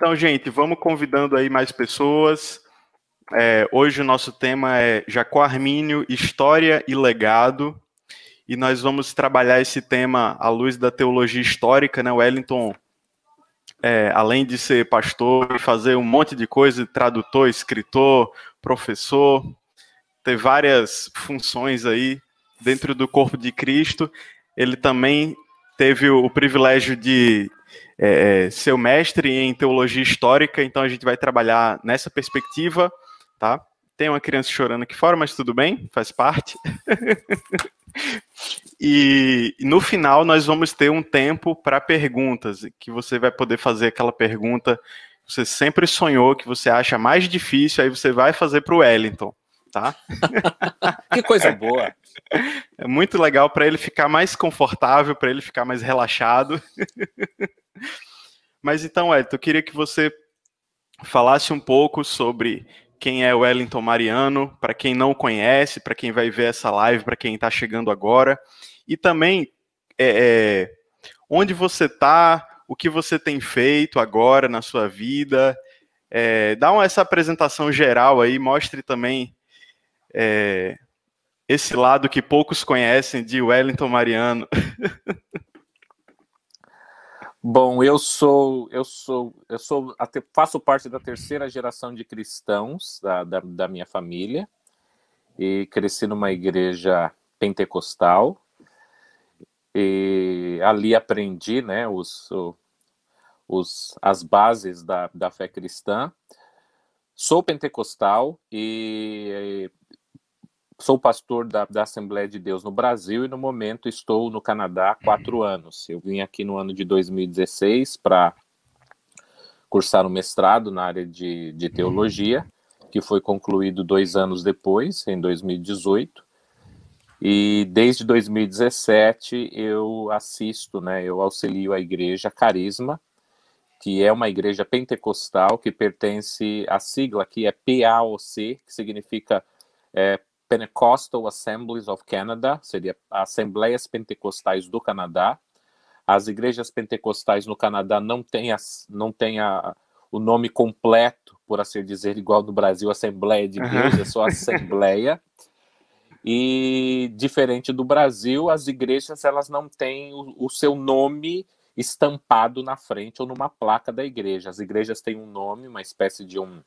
Então, gente, vamos convidando aí mais pessoas. Hoje o nosso tema é Jacó Armínio, História e Legado. E nós vamos trabalhar esse tema à luz da teologia histórica, né? O Wellington, além de ser pastor e fazer um monte de coisa, tradutor, escritor, professor, ter várias funções aí dentro do corpo de Cristo, ele também teve o privilégio de ser o mestre em teologia histórica, então a gente vai trabalhar nessa perspectiva, tá? Tem uma criança chorando aqui fora, mas tudo bem, faz parte. E no final nós vamos ter um tempo para perguntas, que você vai poder fazer aquela pergunta que você sempre sonhou, que você acha mais difícil, aí você vai fazer para o Wellington, tá? Que coisa boa! É muito legal para ele ficar mais confortável, para ele ficar mais relaxado. Mas então, Wellington, eu queria que você falasse um pouco sobre quem é o Wellington Mariano, para quem não conhece, para quem vai ver essa live, para quem está chegando agora. E também, onde você está, o que você tem feito agora na sua vida. Dá essa apresentação geral aí, mostre também esse lado que poucos conhecem de Wellington Mariano. Bom, faço parte da terceira geração de cristãos da minha família e cresci numa igreja pentecostal e ali aprendi, né, as bases da fé cristã. Sou pentecostal e sou pastor da Assembleia de Deus no Brasil e, no momento, estou no Canadá há 4 anos. Eu vim aqui no ano de 2016 para cursar um mestrado na área de teologia, que foi concluído 2 anos depois, em 2018. E desde 2017 eu assisto, né, eu auxilio a igreja Carisma, que é uma igreja pentecostal que pertence à sigla que é PAOC, que significa Pentecostal Assemblies of Canada, seria Assembleias Pentecostais do Canadá. As igrejas pentecostais no Canadá não têm o nome completo, por assim dizer, igual no Brasil, Assembleia de Deus, é só Assembleia. E, diferente do Brasil, as igrejas elas não têm o seu nome estampado na frente ou numa placa da igreja. As igrejas têm um nome, uma espécie de um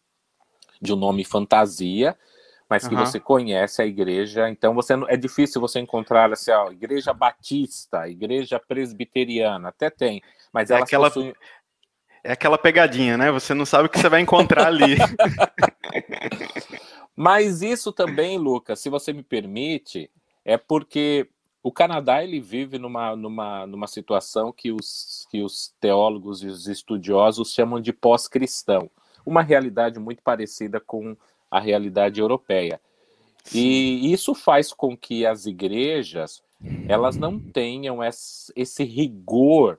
nome fantasia, mas que você conhece a igreja, então é difícil você encontrar assim, igreja batista, igreja presbiteriana, até tem, mas elas possuem... É aquela pegadinha, né? Você não sabe o que você vai encontrar ali. Mas isso também, Lucas, se você me permite, é porque o Canadá ele vive numa situação que os teólogos e os estudiosos chamam de pós-cristão, uma realidade muito parecida com a realidade europeia. Sim. E isso faz com que as igrejas elas não tenham esse rigor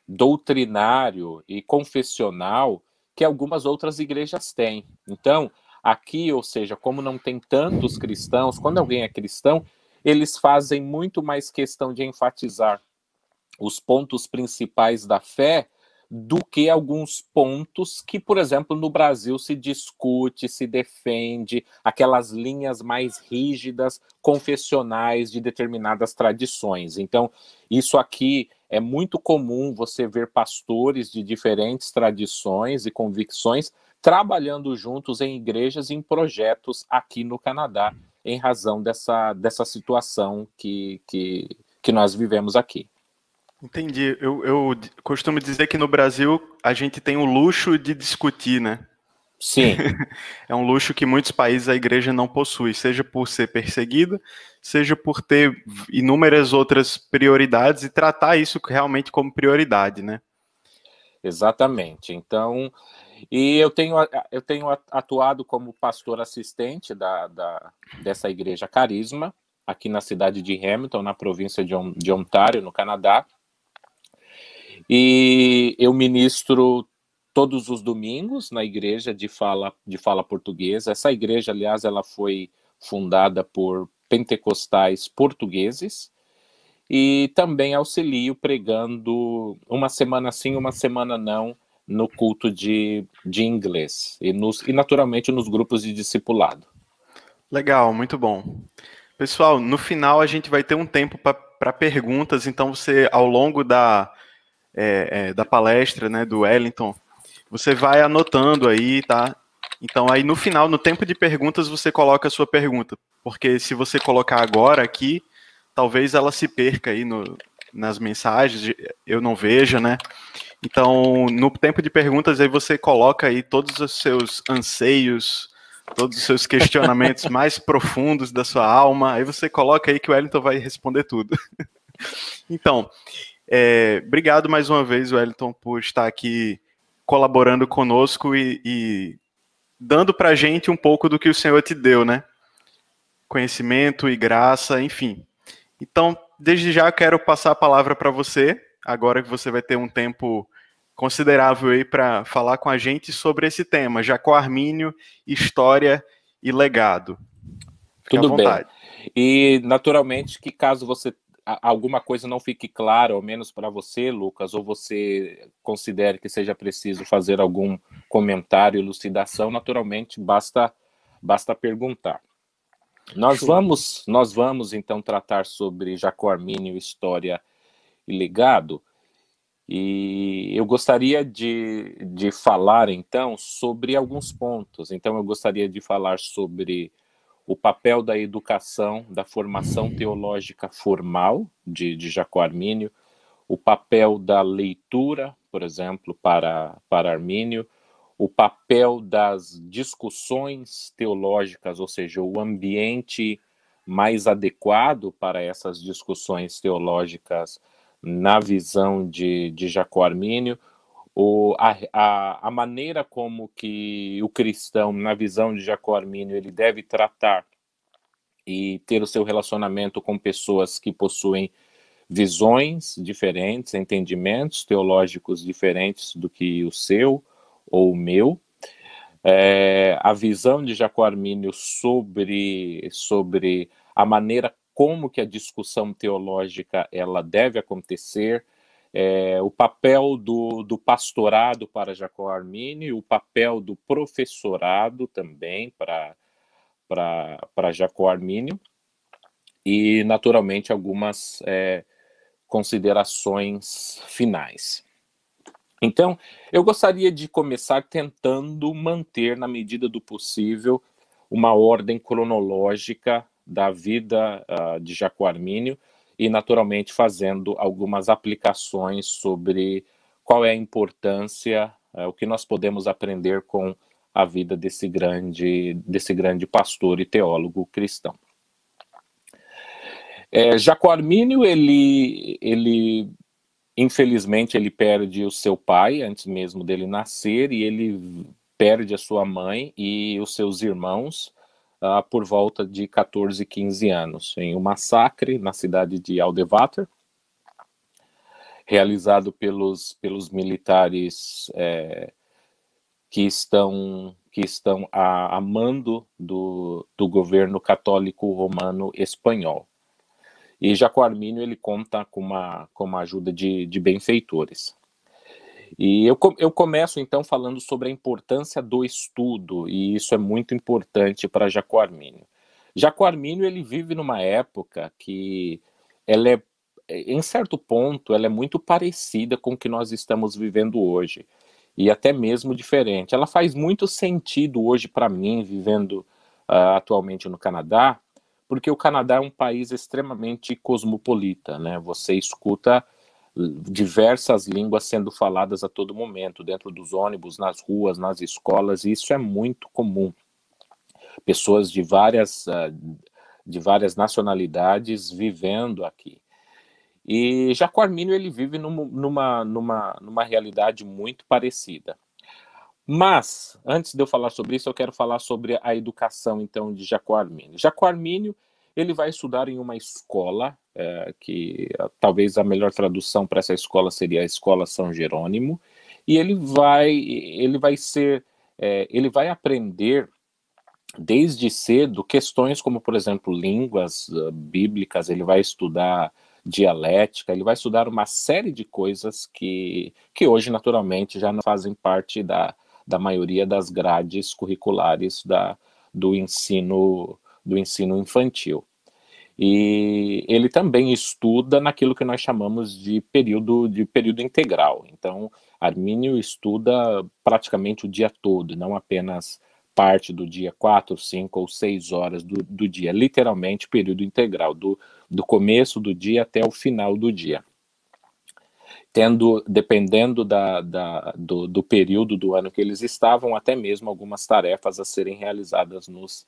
doutrinário e confessional que algumas outras igrejas têm. Então, aqui, ou seja, como não tem tantos cristãos, quando alguém é cristão, eles fazem muito mais questão de enfatizar os pontos principais da fé do que alguns pontos que, por exemplo, no Brasil se discute, se defende, aquelas linhas mais rígidas, confessionais de determinadas tradições. Então, isso aqui é muito comum você ver pastores de diferentes tradições e convicções trabalhando juntos em igrejas e em projetos aqui no Canadá, em razão dessa situação que nós vivemos aqui. Entendi. Eu costumo dizer que no Brasil a gente tem o luxo de discutir, né? Sim. É um luxo que muitos países a igreja não possui, seja por ser perseguida, seja por ter inúmeras outras prioridades e tratar isso realmente como prioridade, né? Exatamente. Então, e eu tenho atuado como pastor assistente dessa igreja Carisma, aqui na cidade de Hamilton, na província de Ontário, no Canadá. E eu ministro todos os domingos na igreja de fala portuguesa. Essa igreja, aliás, ela foi fundada por pentecostais portugueses. E também auxilio pregando uma semana sim, uma semana não, no culto de inglês e naturalmente nos grupos de discipulado. Legal, muito bom. Pessoal, no final a gente vai ter um tempo para perguntas, então você, ao longo da palestra, né, do Wellington, você vai anotando aí, tá? Então aí no final, no tempo de perguntas, você coloca a sua pergunta, porque se você colocar agora aqui, talvez ela se perca aí nas mensagens, eu não veja, né? Então, no tempo de perguntas, aí você coloca aí todos os seus anseios, todos os seus questionamentos mais profundos da sua alma, aí você coloca aí que o Wellington vai responder tudo. Então, obrigado mais uma vez, Wellington, por estar aqui colaborando conosco e dando pra gente um pouco do que o Senhor te deu, né? Conhecimento e graça, enfim. Então, desde já quero passar a palavra para você, agora que você vai ter um tempo considerável aí para falar com a gente sobre esse tema, Jacó Armínio, história e legado. Fique à vontade. Bem. E, naturalmente, que caso alguma coisa não fique clara, ao menos para você, Lucas, ou você considere que seja preciso fazer algum comentário, elucidação, naturalmente, basta perguntar. Nós vamos, então, tratar sobre Jacó Armínio, história e legado, e eu gostaria de falar, então, sobre alguns pontos. Então, eu gostaria de falar sobre o papel da educação, da formação teológica formal de Jacó Armínio, o papel da leitura, por exemplo, para Armínio, o papel das discussões teológicas, ou seja, o ambiente mais adequado para essas discussões teológicas na visão de Jacó Armínio, a maneira como que o cristão, na visão de Jacó Armínio, ele deve tratar e ter o seu relacionamento com pessoas que possuem visões diferentes, entendimentos teológicos diferentes do que o seu ou o meu. A visão de Jacó Armínio sobre a maneira como que a discussão teológica ela deve acontecer, o papel do pastorado para Jacó Armínio, o papel do professorado também para Jacó Armínio, e, naturalmente, algumas considerações finais. Então, eu gostaria de começar tentando manter, na medida do possível, uma ordem cronológica da vida de Jacó Armínio e, naturalmente, fazendo algumas aplicações sobre qual é a importância, o que nós podemos aprender com a vida desse grande pastor e teólogo cristão. Jacó Armínio, ele infelizmente, ele perde o seu pai antes mesmo dele nascer, e ele perde a sua mãe e os seus irmãos por volta de 14, 15 anos, em um massacre na cidade de Aldewater, realizado pelos militares que estão a mando do governo católico romano espanhol. E Jacó Armínio, ele conta com uma ajuda de benfeitores. E eu começo, então, falando sobre a importância do estudo, e isso é muito importante para Jacó Armínio. Jacó Armínio, ele vive numa época que ela em certo ponto, ela é muito parecida com o que nós estamos vivendo hoje, e até mesmo diferente. Ela faz muito sentido hoje para mim, vivendo atualmente no Canadá, porque o Canadá é um país extremamente cosmopolita, né? Você escuta diversas línguas sendo faladas a todo momento, dentro dos ônibus, nas ruas, nas escolas, e isso é muito comum. Pessoas de várias nacionalidades vivendo aqui. E Jacó Armínio, ele vive numa realidade muito parecida. Mas, antes de eu falar sobre isso, eu quero falar sobre a educação, então, de Jacó Armínio. Jacó Armínio, ele vai estudar em uma escola, que talvez a melhor tradução para essa escola seria a Escola São Jerônimo, e ele vai aprender desde cedo questões como, por exemplo, línguas bíblicas. Ele vai estudar dialética, ele vai estudar uma série de coisas que hoje, naturalmente, já não fazem parte da maioria das grades curriculares do ensino infantil. E ele também estuda naquilo que nós chamamos de período integral. Então, Armínio estuda praticamente o dia todo, não apenas parte do dia, 4, 5 ou 6 horas do dia, literalmente período integral, do começo do dia até o final do dia. Dependendo do período do ano que eles estavam, até mesmo algumas tarefas a serem realizadas nos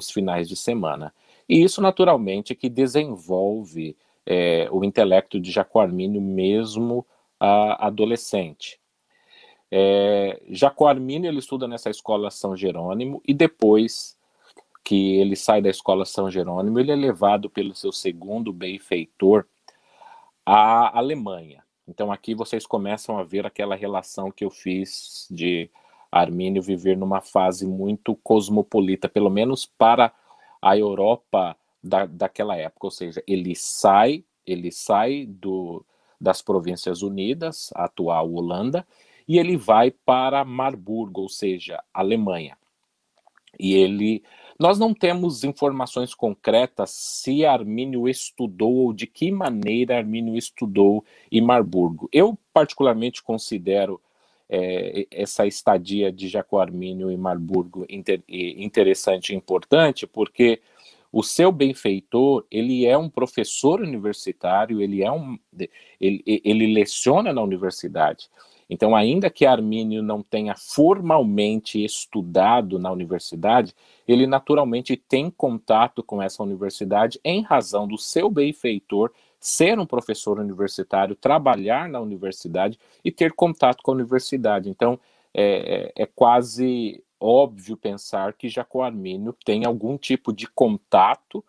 finais de semana. E isso, naturalmente, que desenvolve o intelecto de Jacó Armínio mesmo adolescente. Jacó Armínio, ele estuda nessa escola São Jerônimo, e depois que ele sai da escola São Jerônimo, ele é levado pelo seu segundo benfeitor à Alemanha. Então aqui vocês começam a ver aquela relação que eu fiz de Armínio viver numa fase muito cosmopolita, pelo menos para a Europa daquela época, ou seja, ele sai das Províncias Unidas, a atual Holanda, e ele vai para Marburgo, ou seja, Alemanha. E nós não temos informações concretas se Armínio estudou ou de que maneira Armínio estudou em Marburgo. Eu particularmente considero essa estadia de Jacó Armínio em Marburgo interessante e importante, porque o seu benfeitor, ele é um professor universitário, ele leciona na universidade. Então, ainda que Armínio não tenha formalmente estudado na universidade, ele naturalmente tem contato com essa universidade em razão do seu benfeitor ser um professor universitário, trabalhar na universidade e ter contato com a universidade. Então, é quase óbvio pensar que Jacó Armínio tem algum tipo de contato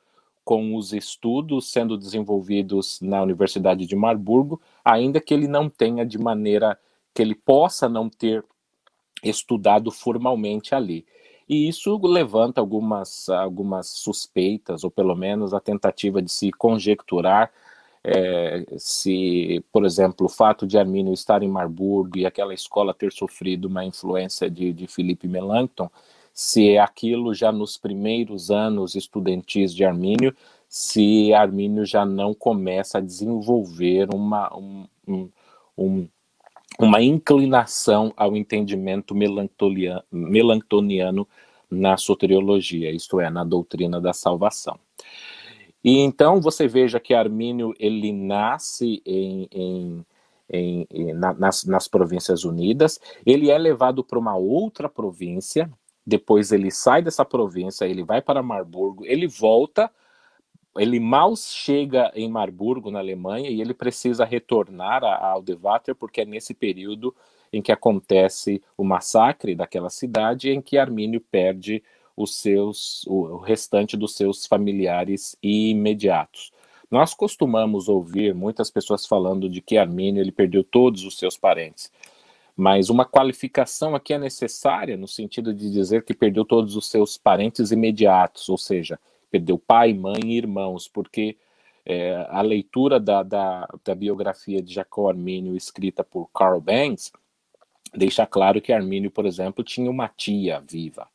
com os estudos sendo desenvolvidos na Universidade de Marburgo, ainda que ele não tenha de maneira que ele possa não ter estudado formalmente ali. E isso levanta algumas suspeitas, ou pelo menos a tentativa de se conjecturar se, por exemplo, o fato de Armínio estar em Marburgo e aquela escola ter sofrido uma influência de Philippe Melanchthon, se aquilo já nos primeiros anos estudantis de Armínio, se Armínio já não começa a desenvolver uma inclinação ao entendimento melanctoniano na soteriologia, isto é, na doutrina da salvação. E então você veja que Armínio, ele nasce nas Províncias Unidas, ele é levado para uma outra província, depois ele sai dessa província, ele vai para Marburgo, ele volta, ele mal chega em Marburgo, na Alemanha, e ele precisa retornar a Aldewater, porque é nesse período em que acontece o massacre daquela cidade, em que Armínio perde o restante dos seus familiares imediatos. Nós costumamos ouvir muitas pessoas falando de que Armínio ele perdeu todos os seus parentes, mas uma qualificação aqui é necessária no sentido de dizer que perdeu todos os seus parentes imediatos, ou seja, perdeu pai, mãe e irmãos, porque a leitura da biografia de Jacó Armínio escrita por Carl Banks deixa claro que Armínio, por exemplo, tinha uma tia viva.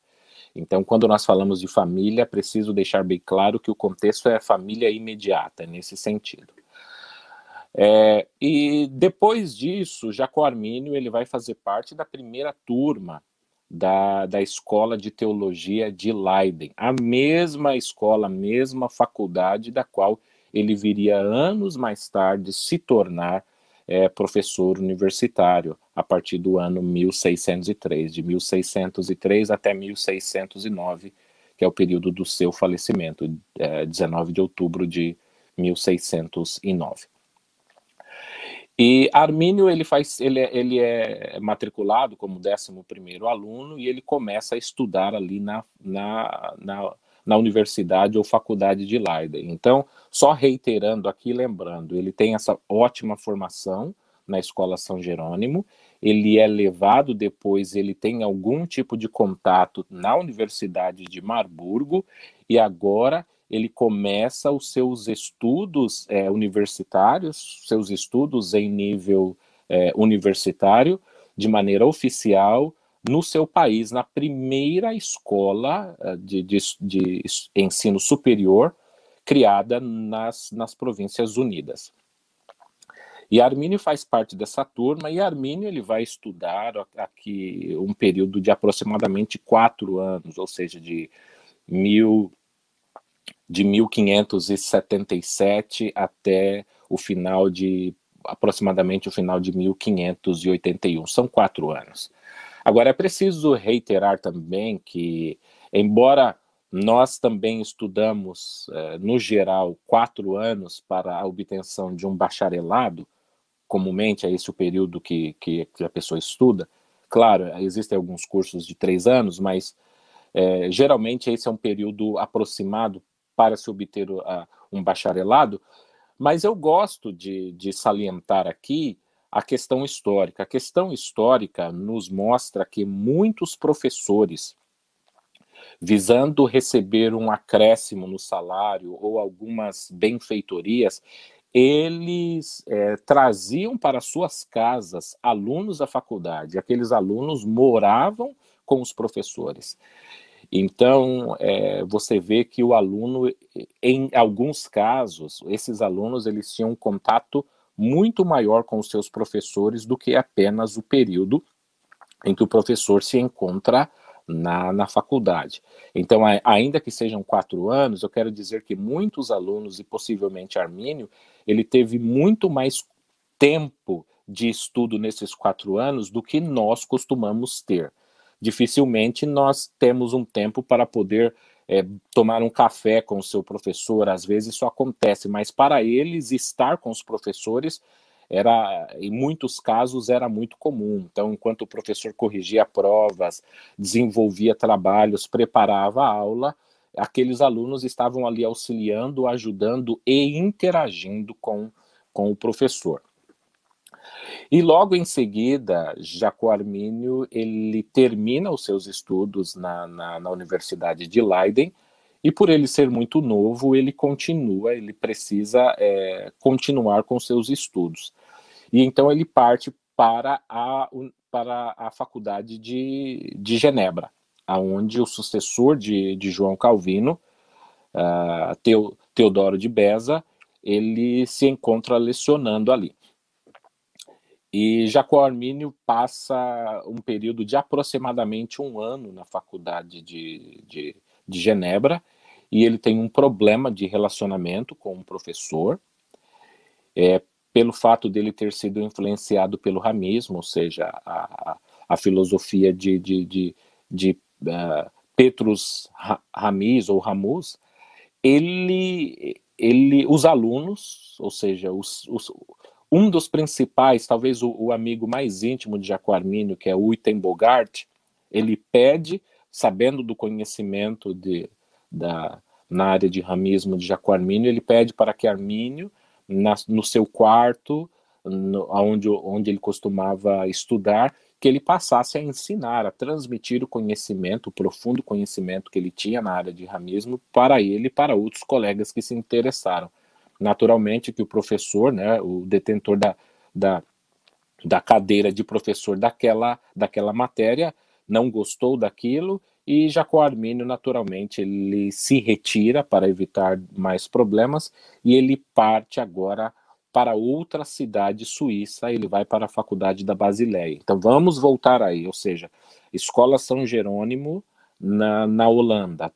Então, quando nós falamos de família, é preciso deixar bem claro que o contexto é a família imediata, nesse sentido. E depois disso, Jacó Armínio ele vai fazer parte da primeira turma da Escola de Teologia de Leiden, a mesma escola, a mesma faculdade da qual ele viria anos mais tarde se tornar professor universitário, a partir do ano 1603, de 1603 até 1609, que é o período do seu falecimento, 19 de outubro de 1609. E Armínio ele é matriculado como 11º aluno e ele começa a estudar ali na universidade ou faculdade de Leiden. Então, só reiterando aqui, lembrando, ele tem essa ótima formação na Escola São Jerônimo, ele é levado depois, ele tem algum tipo de contato na Universidade de Marburgo, e agora ele começa os seus estudos universitários, seus estudos em nível universitário, de maneira oficial, no seu país, na primeira escola de ensino superior criada nas Províncias Unidas. E Armínio faz parte dessa turma, e Armínio ele vai estudar aqui um período de aproximadamente 4 anos, ou seja, de 1577 até o final aproximadamente o final de 1581. São 4 anos. Agora, é preciso reiterar também que, embora nós também estudamos, no geral, 4 anos para a obtenção de um bacharelado, comumente é esse o período que a pessoa estuda. Claro, existem alguns cursos de 3 anos, mas geralmente esse é um período aproximado para se obter um bacharelado. Mas eu gosto de salientar aqui a questão histórica. A questão histórica nos mostra que muitos professores, visando receber um acréscimo no salário ou algumas benfeitorias, eles traziam para suas casas alunos da faculdade. Aqueles alunos moravam com os professores. Então, você vê que o aluno, em alguns casos, esses alunos eles tinham um contato muito maior com os seus professores do que apenas o período em que o professor se encontra na faculdade. Então, ainda que sejam 4 anos, eu quero dizer que muitos alunos, e possivelmente Armínio, ele teve muito mais tempo de estudo nesses 4 anos do que nós costumamos ter. Dificilmente nós temos um tempo para poder tomar um café com o seu professor, às vezes isso acontece, mas para eles estar com os professores em muitos casos era muito comum. Então, enquanto o professor corrigia provas, desenvolvia trabalhos, preparava a aula, aqueles alunos estavam ali auxiliando, ajudando e interagindo com o professor. E logo em seguida, Jacó Armínio ele termina os seus estudos na Universidade de Leiden, e por ele ser muito novo, ele precisa continuar com seus estudos. E então ele parte para a Faculdade de Genebra, onde o sucessor de João Calvino, Teodoro de Beza, ele se encontra lecionando ali. E Jacó Armínio passa um período de aproximadamente 1 ano na Faculdade de Genebra, e ele tem um problema de relacionamento com um professor, pelo fato dele ter sido influenciado pelo ramismo, ou seja, a filosofia de Petrus Ramiz ou Ramuz. Os alunos, ou seja, um dos principais, talvez o amigo mais íntimo de Jacó Armínio, que é o Uyten Bogart, ele pede, sabendo do conhecimento na área de ramismo de Jacó Armínio, ele pede para que Armínio, no seu quarto, onde ele costumava estudar, que ele passasse a ensinar, a transmitir o conhecimento, o profundo conhecimento que ele tinha na área de ramismo, para ele e para outros colegas que se interessaram. Naturalmente que o professor, né, o detentor da cadeira de professor daquela matéria, não gostou daquilo, e Jacó Armínio, naturalmente, ele se retira para evitar mais problemas, e ele parte agora para outra cidade suíça, ele vai para a Faculdade da Basileia. Então vamos voltar aí, ou seja, Escola São Jerônimo na Holanda,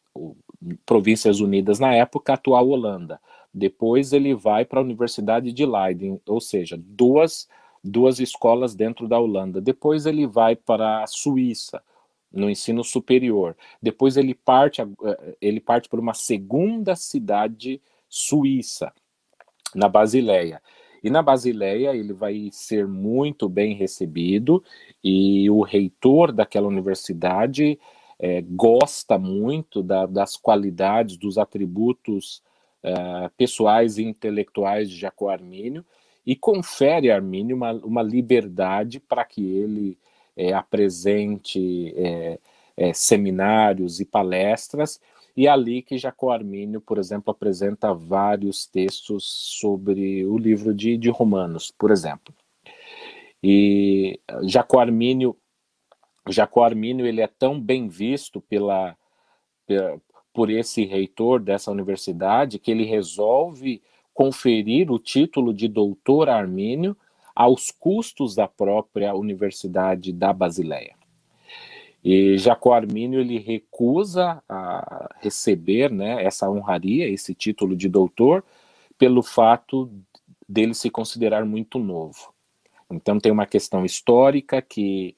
Províncias Unidas na época, atual Holanda. Depois ele vai para a Universidade de Leiden, ou seja, duas escolas dentro da Holanda. Depois ele vai para a Suíça, no ensino superior. Depois ele parte para uma segunda cidade suíça, na Basileia. E na Basileia ele vai ser muito bem recebido, e o reitor daquela universidade gosta muito das qualidades, dos atributos pessoais e intelectuais de Jacó Armínio, e confere a Armínio uma liberdade para que ele apresente seminários e palestras, e ali que Jacó Armínio, por exemplo, apresenta vários textos sobre o livro de Romanos, por exemplo. E Jacó Armínio ele é tão bem visto por esse reitor dessa universidade que ele resolve conferir o título de doutor Armínio aos custos da própria Universidade da Basileia. E Jacó Armínio ele recusa a receber, né, essa honraria, esse título de doutor, pelo fato dele se considerar muito novo. Então tem uma questão histórica que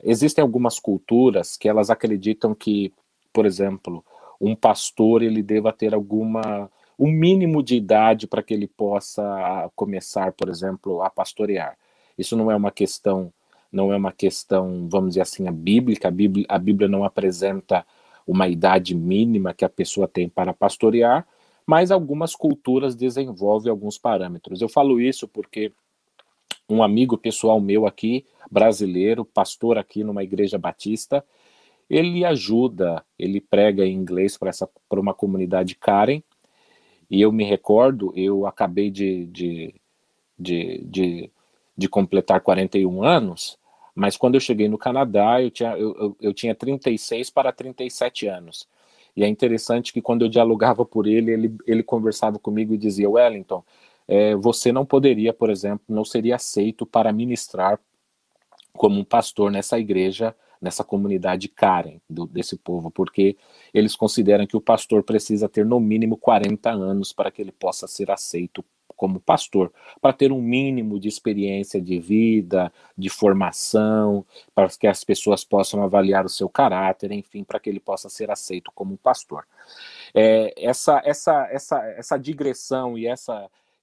existem algumas culturas que elas acreditam que, por exemplo, um pastor ele deva ter um mínimo de idade para que ele possa começar, por exemplo, a pastorear. Isso não é uma questão, vamos dizer assim, bíblica. A Bíblia não apresenta uma idade mínima que a pessoa tem para pastorear, mas algumas culturas desenvolvem alguns parâmetros. Eu falo isso porque um amigo pessoal meu aqui, brasileiro, pastor aqui numa igreja batista, ele prega em inglês para uma comunidade Karen, e eu me recordo, eu acabei de completar 41 anos, mas quando eu cheguei no Canadá, eu tinha 36 para 37 anos. E é interessante que quando eu dialogava por ele conversava comigo e dizia: Wellington, você não poderia, por exemplo, não seria aceito para ministrar como um pastor nessa igreja, nessa comunidade Karen desse povo, porque eles consideram que o pastor precisa ter no mínimo 40 anos para que ele possa ser aceito como pastor, para ter um mínimo de experiência de vida, de formação, para que as pessoas possam avaliar o seu caráter, enfim, para que ele possa ser aceito como um pastor. Essa digressão e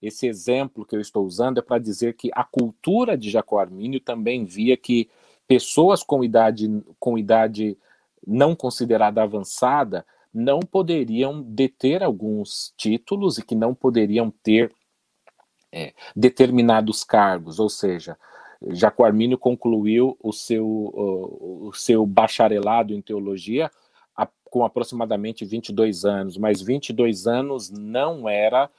esse exemplo que eu estou usando é para dizer que a cultura de Jacó Armínio também via que pessoas com idade não considerada avançada não poderiam deter alguns títulos e que não poderiam ter determinados cargos, ou seja, Jacó Armínio concluiu o seu bacharelado em teologia com aproximadamente 22 anos, mas 22 anos não era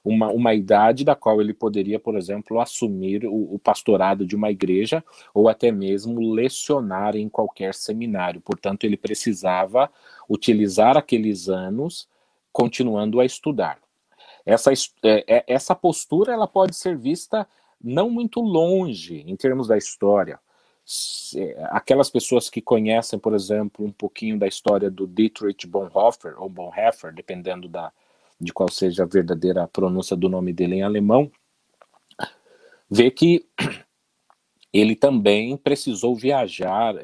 uma idade da qual ele poderia, por exemplo, assumir o pastorado de uma igreja ou até mesmo lecionar em qualquer seminário. Portanto, ele precisava utilizar aqueles anos continuando a estudar. Essa postura ela pode ser vista não muito longe em termos da história. Aquelas pessoas que conhecem, por exemplo, um pouquinho da história do Dietrich Bonhoeffer, ou Bonhoeffer, dependendo de qual seja a verdadeira pronúncia do nome dele em alemão, vê que ele também precisou viajar.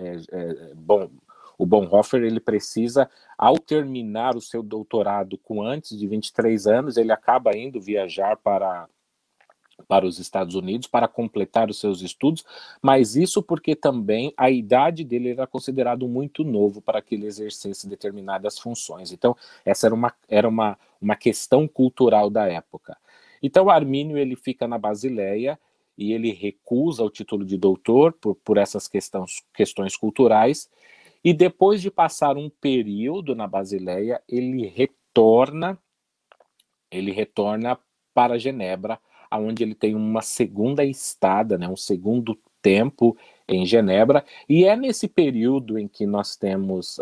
O Bonhoeffer, ele precisa, ao terminar o seu doutorado com antes de 23 anos, ele acaba indo viajar para os Estados Unidos para completar os seus estudos, mas isso porque também a idade dele era considerado muito novo para que ele exercesse determinadas funções. Então, essa era uma questão cultural da época. Então, Armínio ele fica na Basileia e ele recusa o título de doutor por essas questões culturais, e depois de passar um período na Basileia, ele retorna para Genebra, onde ele tem uma segunda estada, né, um segundo tempo em Genebra, e é nesse período em que nós temos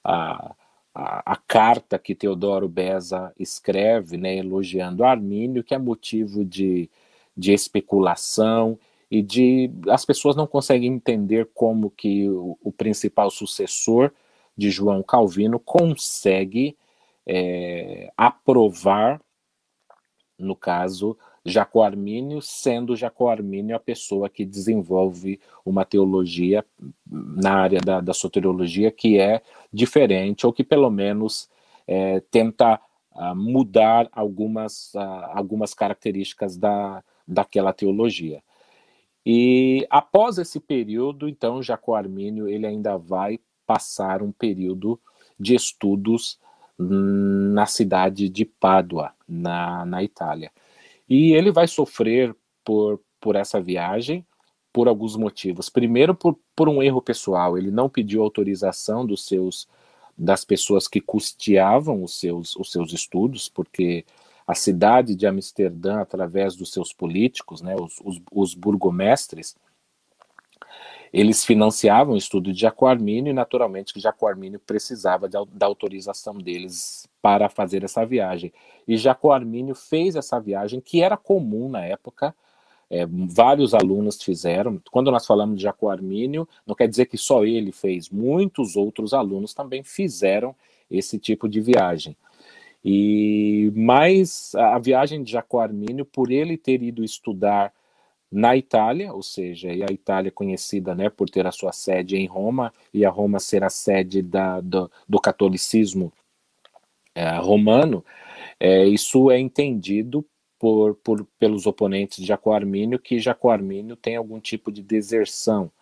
a carta que Teodoro Beza escreve, né, elogiando Armínio, que é motivo de especulação, e as pessoas não conseguem entender como que o principal sucessor de João Calvino consegue aprovar, no caso, Jacó Armínio, sendo Jacó Armínio a pessoa que desenvolve uma teologia na área da soteriologia que é diferente, ou que pelo menos tenta mudar algumas características daquela teologia. E após esse período, então, Jacó Armínio ele ainda vai passar um período de estudos na cidade de Pádua, na Itália. E ele vai sofrer por essa viagem por alguns motivos. Primeiro, por um erro pessoal. Ele não pediu autorização dos das pessoas que custeavam os seus estudos, porque a cidade de Amsterdã, através dos seus políticos, né, os burgomestres, eles financiavam o estudo de Jaco Armínio e, naturalmente, que Jaco Armínio precisava da autorização deles para fazer essa viagem. E Jaco Armínio fez essa viagem, que era comum na época, vários alunos fizeram. Quando nós falamos de Jaco Armínio, não quer dizer que só ele fez, muitos outros alunos também fizeram esse tipo de viagem. Mas a viagem de Jaco Armínio, por ele ter ido estudar na Itália, ou seja, e a Itália é conhecida, né, por ter a sua sede em Roma, e a Roma ser a sede do catolicismo romano, isso é entendido pelos oponentes de Jaco Armínio, que Jaco Armínio tem algum tipo de deserção.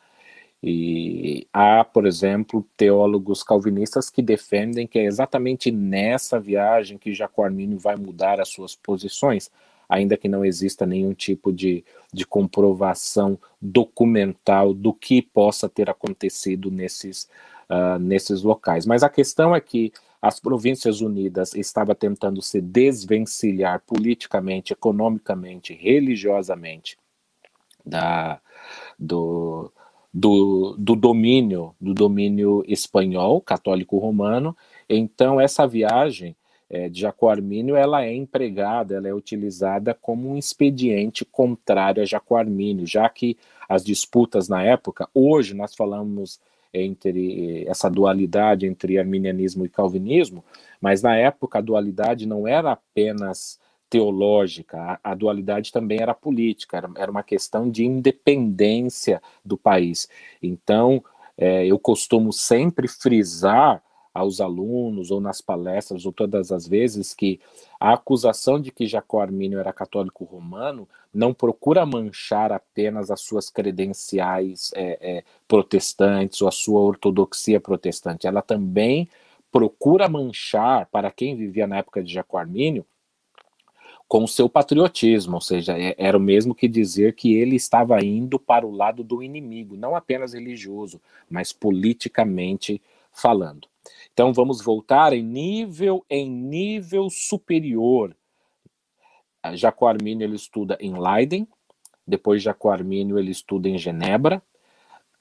E há, por exemplo, teólogos calvinistas que defendem que é exatamente nessa viagem que Jaco Armínio vai mudar as suas posições, ainda que não exista nenhum tipo de comprovação documental do que possa ter acontecido nesses locais. Mas a questão é que as Províncias Unidas estavam tentando se desvencilhar politicamente, economicamente, religiosamente do domínio espanhol, católico romano. Então essa viagem de Jaco Armínio, ela é empregada, ela é utilizada como um expediente contrário a Jaco Armínio, já que as disputas na época, hoje nós falamos entre essa dualidade entre arminianismo e calvinismo, mas na época a dualidade não era apenas teológica, a dualidade também era política, era uma questão de independência do país. Então, eu costumo sempre frisar aos alunos, ou nas palestras, ou todas as vezes, que a acusação de que Jaco Armínio era católico romano não procura manchar apenas as suas credenciais protestantes, ou a sua ortodoxia protestante, ela também procura manchar, para quem vivia na época de Jaco Armínio, com o seu patriotismo, ou seja, era o mesmo que dizer que ele estava indo para o lado do inimigo, não apenas religioso, mas politicamente falando. Então vamos voltar em nível superior. Jaco Armínio ele estuda em Leiden, depois Jaco Armínio ele estuda em Genebra,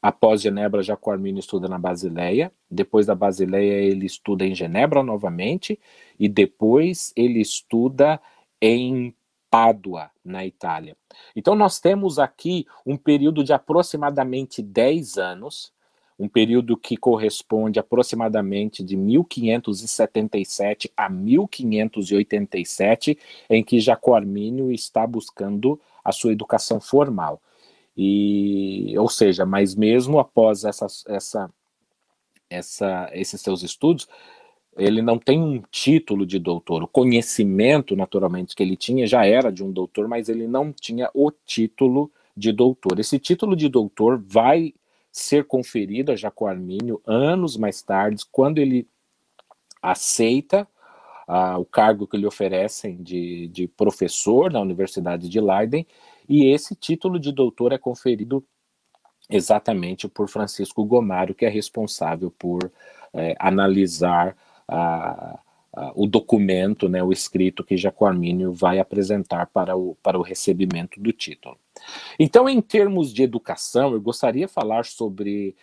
após Genebra Jaco Armínio estuda na Basileia, depois da Basileia ele estuda em Genebra novamente, e depois ele estuda em Pádua, na Itália. Então nós temos aqui um período de aproximadamente 10 anos, um período que corresponde aproximadamente de 1577 a 1587, em que Jaco Armínio está buscando a sua educação formal. Ou seja, mas mesmo após esses seus estudos, ele não tem um título de doutor. O conhecimento, naturalmente, que ele tinha já era de um doutor, mas ele não tinha o título de doutor. Esse título de doutor vai ser conferido a Jaco Armínio anos mais tarde, quando ele aceita o cargo que lhe oferecem de professor na Universidade de Leiden, e esse título de doutor é conferido exatamente por Francisco Gomário, que é responsável por analisar o documento, né, o escrito que Jaco Armínio vai apresentar para o recebimento do título. Então, em termos de educação, eu gostaria de falar sobre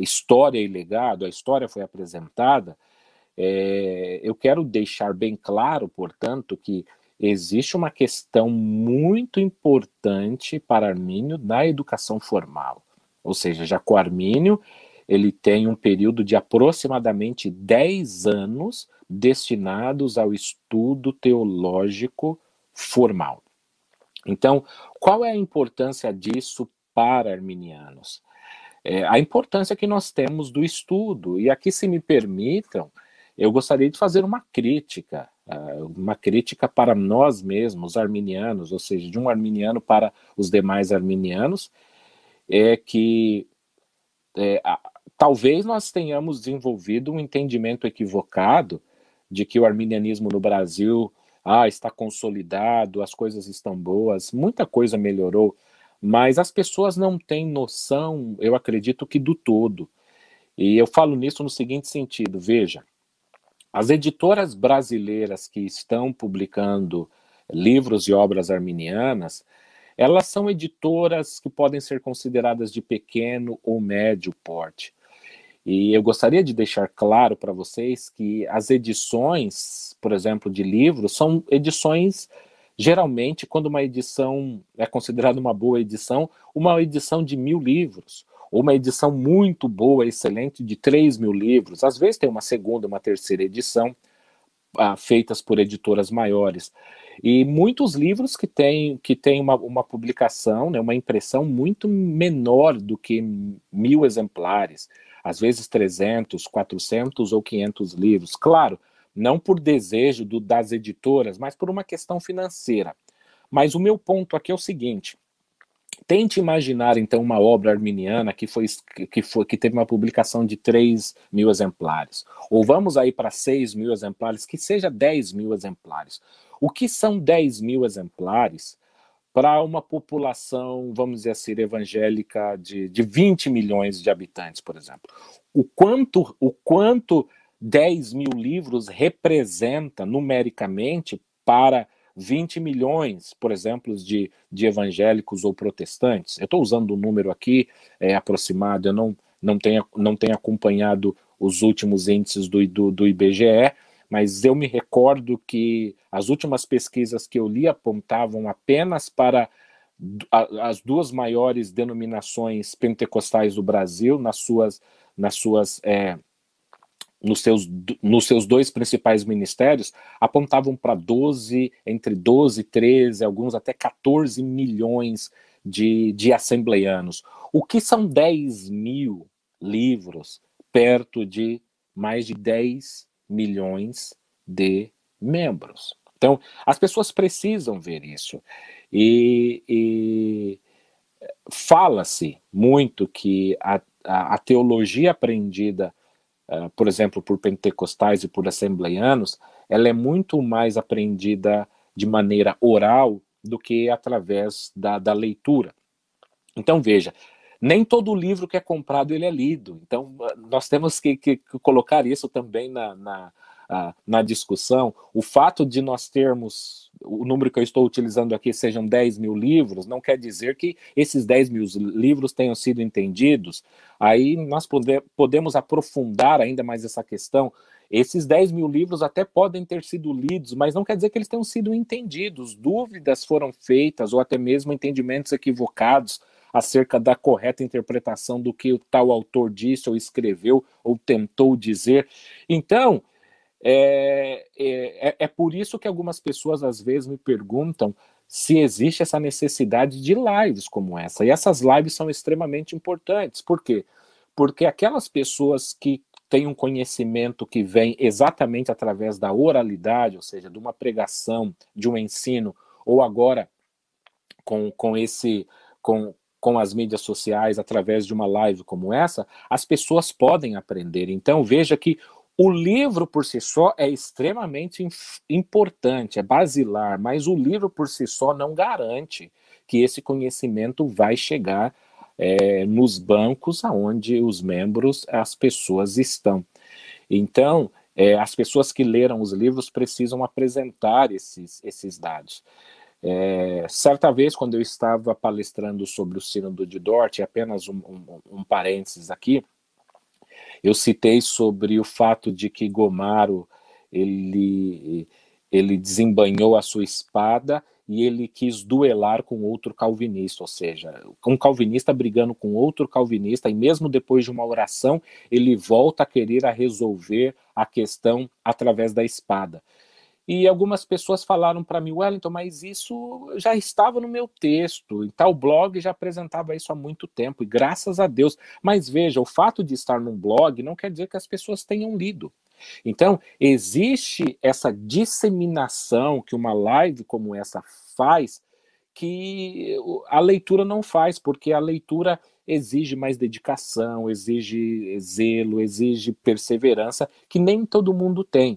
história e legado. A história foi apresentada. Eu quero deixar bem claro, portanto, que existe uma questão muito importante para Armínio na educação formal. Ou seja, Jaco Armínio ele tem um período de aproximadamente 10 anos destinados ao estudo teológico formal. Então, qual é a importância disso para arminianos? A importância que nós temos do estudo. E aqui, se me permitam, eu gostaria de fazer uma crítica para nós mesmos, arminianos, ou seja, de um arminiano para os demais arminianos, que talvez nós tenhamos desenvolvido um entendimento equivocado de que o arminianismo no Brasil está consolidado, as coisas estão boas, muita coisa melhorou, mas as pessoas não têm noção, eu acredito que do todo. E eu falo nisso no seguinte sentido, veja, as editoras brasileiras que estão publicando livros e obras arminianas, elas são editoras que podem ser consideradas de pequeno ou médio porte. E eu gostaria de deixar claro para vocês que as edições, por exemplo, de livros, são edições, geralmente, quando uma edição é considerada uma boa edição, uma edição de 1.000 livros, ou uma edição muito boa, excelente, de 3.000 livros. Às vezes tem uma segunda, uma terceira edição, feitas por editoras maiores. E muitos livros que têm uma publicação, né, uma impressão muito menor do que 1.000 exemplares, às vezes 300, 400 ou 500 livros. Claro, não por desejo das editoras, mas por uma questão financeira. Mas o meu ponto aqui é o seguinte: tente imaginar, então, uma obra arminiana que teve uma publicação de 3.000 exemplares. Ou vamos aí para 6.000 exemplares, que seja 10.000 exemplares. O que são 10.000 exemplares para uma população, vamos dizer assim, evangélica de 20 milhões de habitantes, por exemplo? O quanto 10.000 livros representa numericamente para 20 milhões, por exemplo, de evangélicos ou protestantes? Eu estou usando um número aqui aproximado, eu não tenho acompanhado os últimos índices do IBGE, mas eu me recordo que as últimas pesquisas que eu li apontavam apenas para as duas maiores denominações pentecostais do Brasil, nos seus dois principais ministérios, apontavam para entre 12, 13, alguns até 14 milhões de assembleianos. O que são 10.000 livros perto de mais de 10 milhões de membros? Então, as pessoas precisam ver isso. E fala-se muito que a teologia aprendida, por exemplo, por pentecostais e por assembleianos, ela é muito mais aprendida de maneira oral do que através da leitura. Então, veja, nem todo livro que é comprado ele é lido. Então, nós temos que colocar isso também na discussão. O fato de nós termos, o número que eu estou utilizando aqui sejam 10.000 livros, não quer dizer que esses 10.000 livros tenham sido entendidos. Aí nós podemos aprofundar ainda mais essa questão. Esses 10.000 livros até podem ter sido lidos, mas não quer dizer que eles tenham sido entendidos. Dúvidas foram feitas, ou até mesmo entendimentos equivocados acerca da correta interpretação do que o tal autor disse, ou escreveu, ou tentou dizer. Então, é por isso que algumas pessoas às vezes me perguntam se existe essa necessidade de lives como essa. E essas lives são extremamente importantes. Por quê? Porque aquelas pessoas que têm um conhecimento que vem exatamente através da oralidade, ou seja, de uma pregação, de um ensino, ou agora com as mídias sociais, através de uma live como essa, as pessoas podem aprender. Então, veja que o livro por si só é extremamente importante, é basilar, mas o livro por si só não garante que esse conhecimento vai chegar nos bancos aonde os membros, as pessoas estão. Então, as pessoas que leram os livros precisam apresentar esses dados. Certa vez, quando eu estava palestrando sobre o Sínodo de Dort, apenas um parênteses aqui, eu citei sobre o fato de que Gomaro ele desembainhou a sua espada e ele quis duelar com outro calvinista, ou seja, um calvinista brigando com outro calvinista, e mesmo depois de uma oração, ele volta a querer resolver a questão através da espada. E algumas pessoas falaram para mim: Wellington, mas isso já estava no meu texto, e tal blog já apresentava isso há muito tempo, e graças a Deus. Mas veja, o fato de estar num blog não quer dizer que as pessoas tenham lido. Então, existe essa disseminação que uma live como essa faz, que a leitura não faz, porque a leitura exige mais dedicação, exige zelo, exige perseverança, que nem todo mundo tem.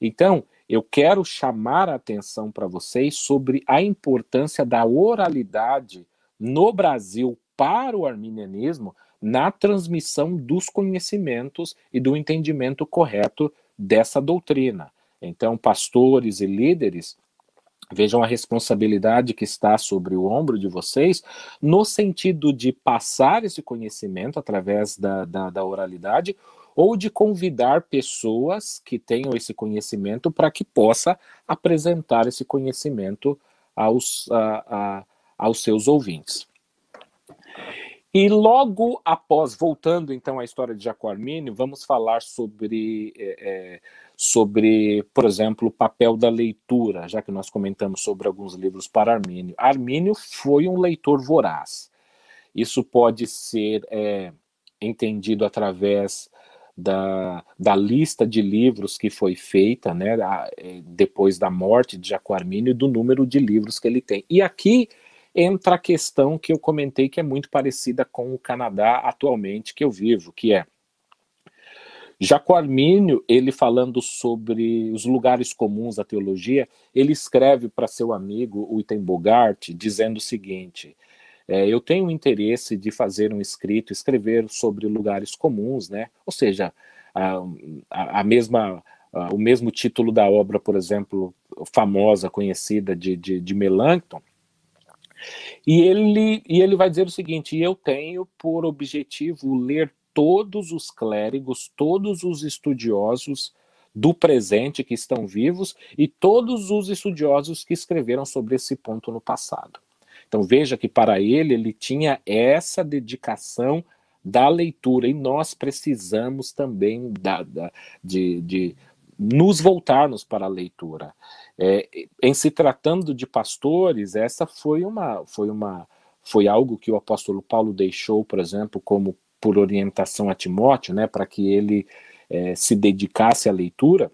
Então, eu quero chamar a atenção para vocês sobre a importância da oralidade no Brasil para o arminianismo na transmissão dos conhecimentos e do entendimento correto dessa doutrina. Então, pastores e líderes, vejam a responsabilidade que está sobre o ombro de vocês, no sentido de passar esse conhecimento através da oralidade, ou de convidar pessoas que tenham esse conhecimento para que possa apresentar esse conhecimento aos seus ouvintes. E logo após, voltando então à história de Jacó Armínio, vamos falar sobre, por exemplo, o papel da leitura, já que nós comentamos sobre alguns livros para Armínio. Armínio foi um leitor voraz. Isso pode ser entendido através da lista de livros que foi feita, né, depois da morte de Jacó Armínio, e do número de livros que ele tem. E aqui entra a questão que eu comentei, que é muito parecida com o Canadá atualmente que eu vivo, que é Jacó Armínio, ele falando sobre os lugares comuns da teologia, ele escreve para seu amigo, o Iten Bogart, dizendo o seguinte: eu tenho interesse de fazer um escrito, escrever sobre lugares comuns, né? Ou seja, o mesmo título da obra, por exemplo, famosa, conhecida de Melanchthon. E ele vai dizer o seguinte: eu tenho por objetivo ler todos os clérigos, todos os estudiosos do presente que estão vivos e todos os estudiosos que escreveram sobre esse ponto no passado. Então veja que para ele tinha essa dedicação da leitura, e nós precisamos também de nos voltarmos para a leitura. Em se tratando de pastores, essa foi algo que o apóstolo Paulo deixou, por exemplo, como por orientação a Timóteo, né, para que ele se dedicasse à leitura.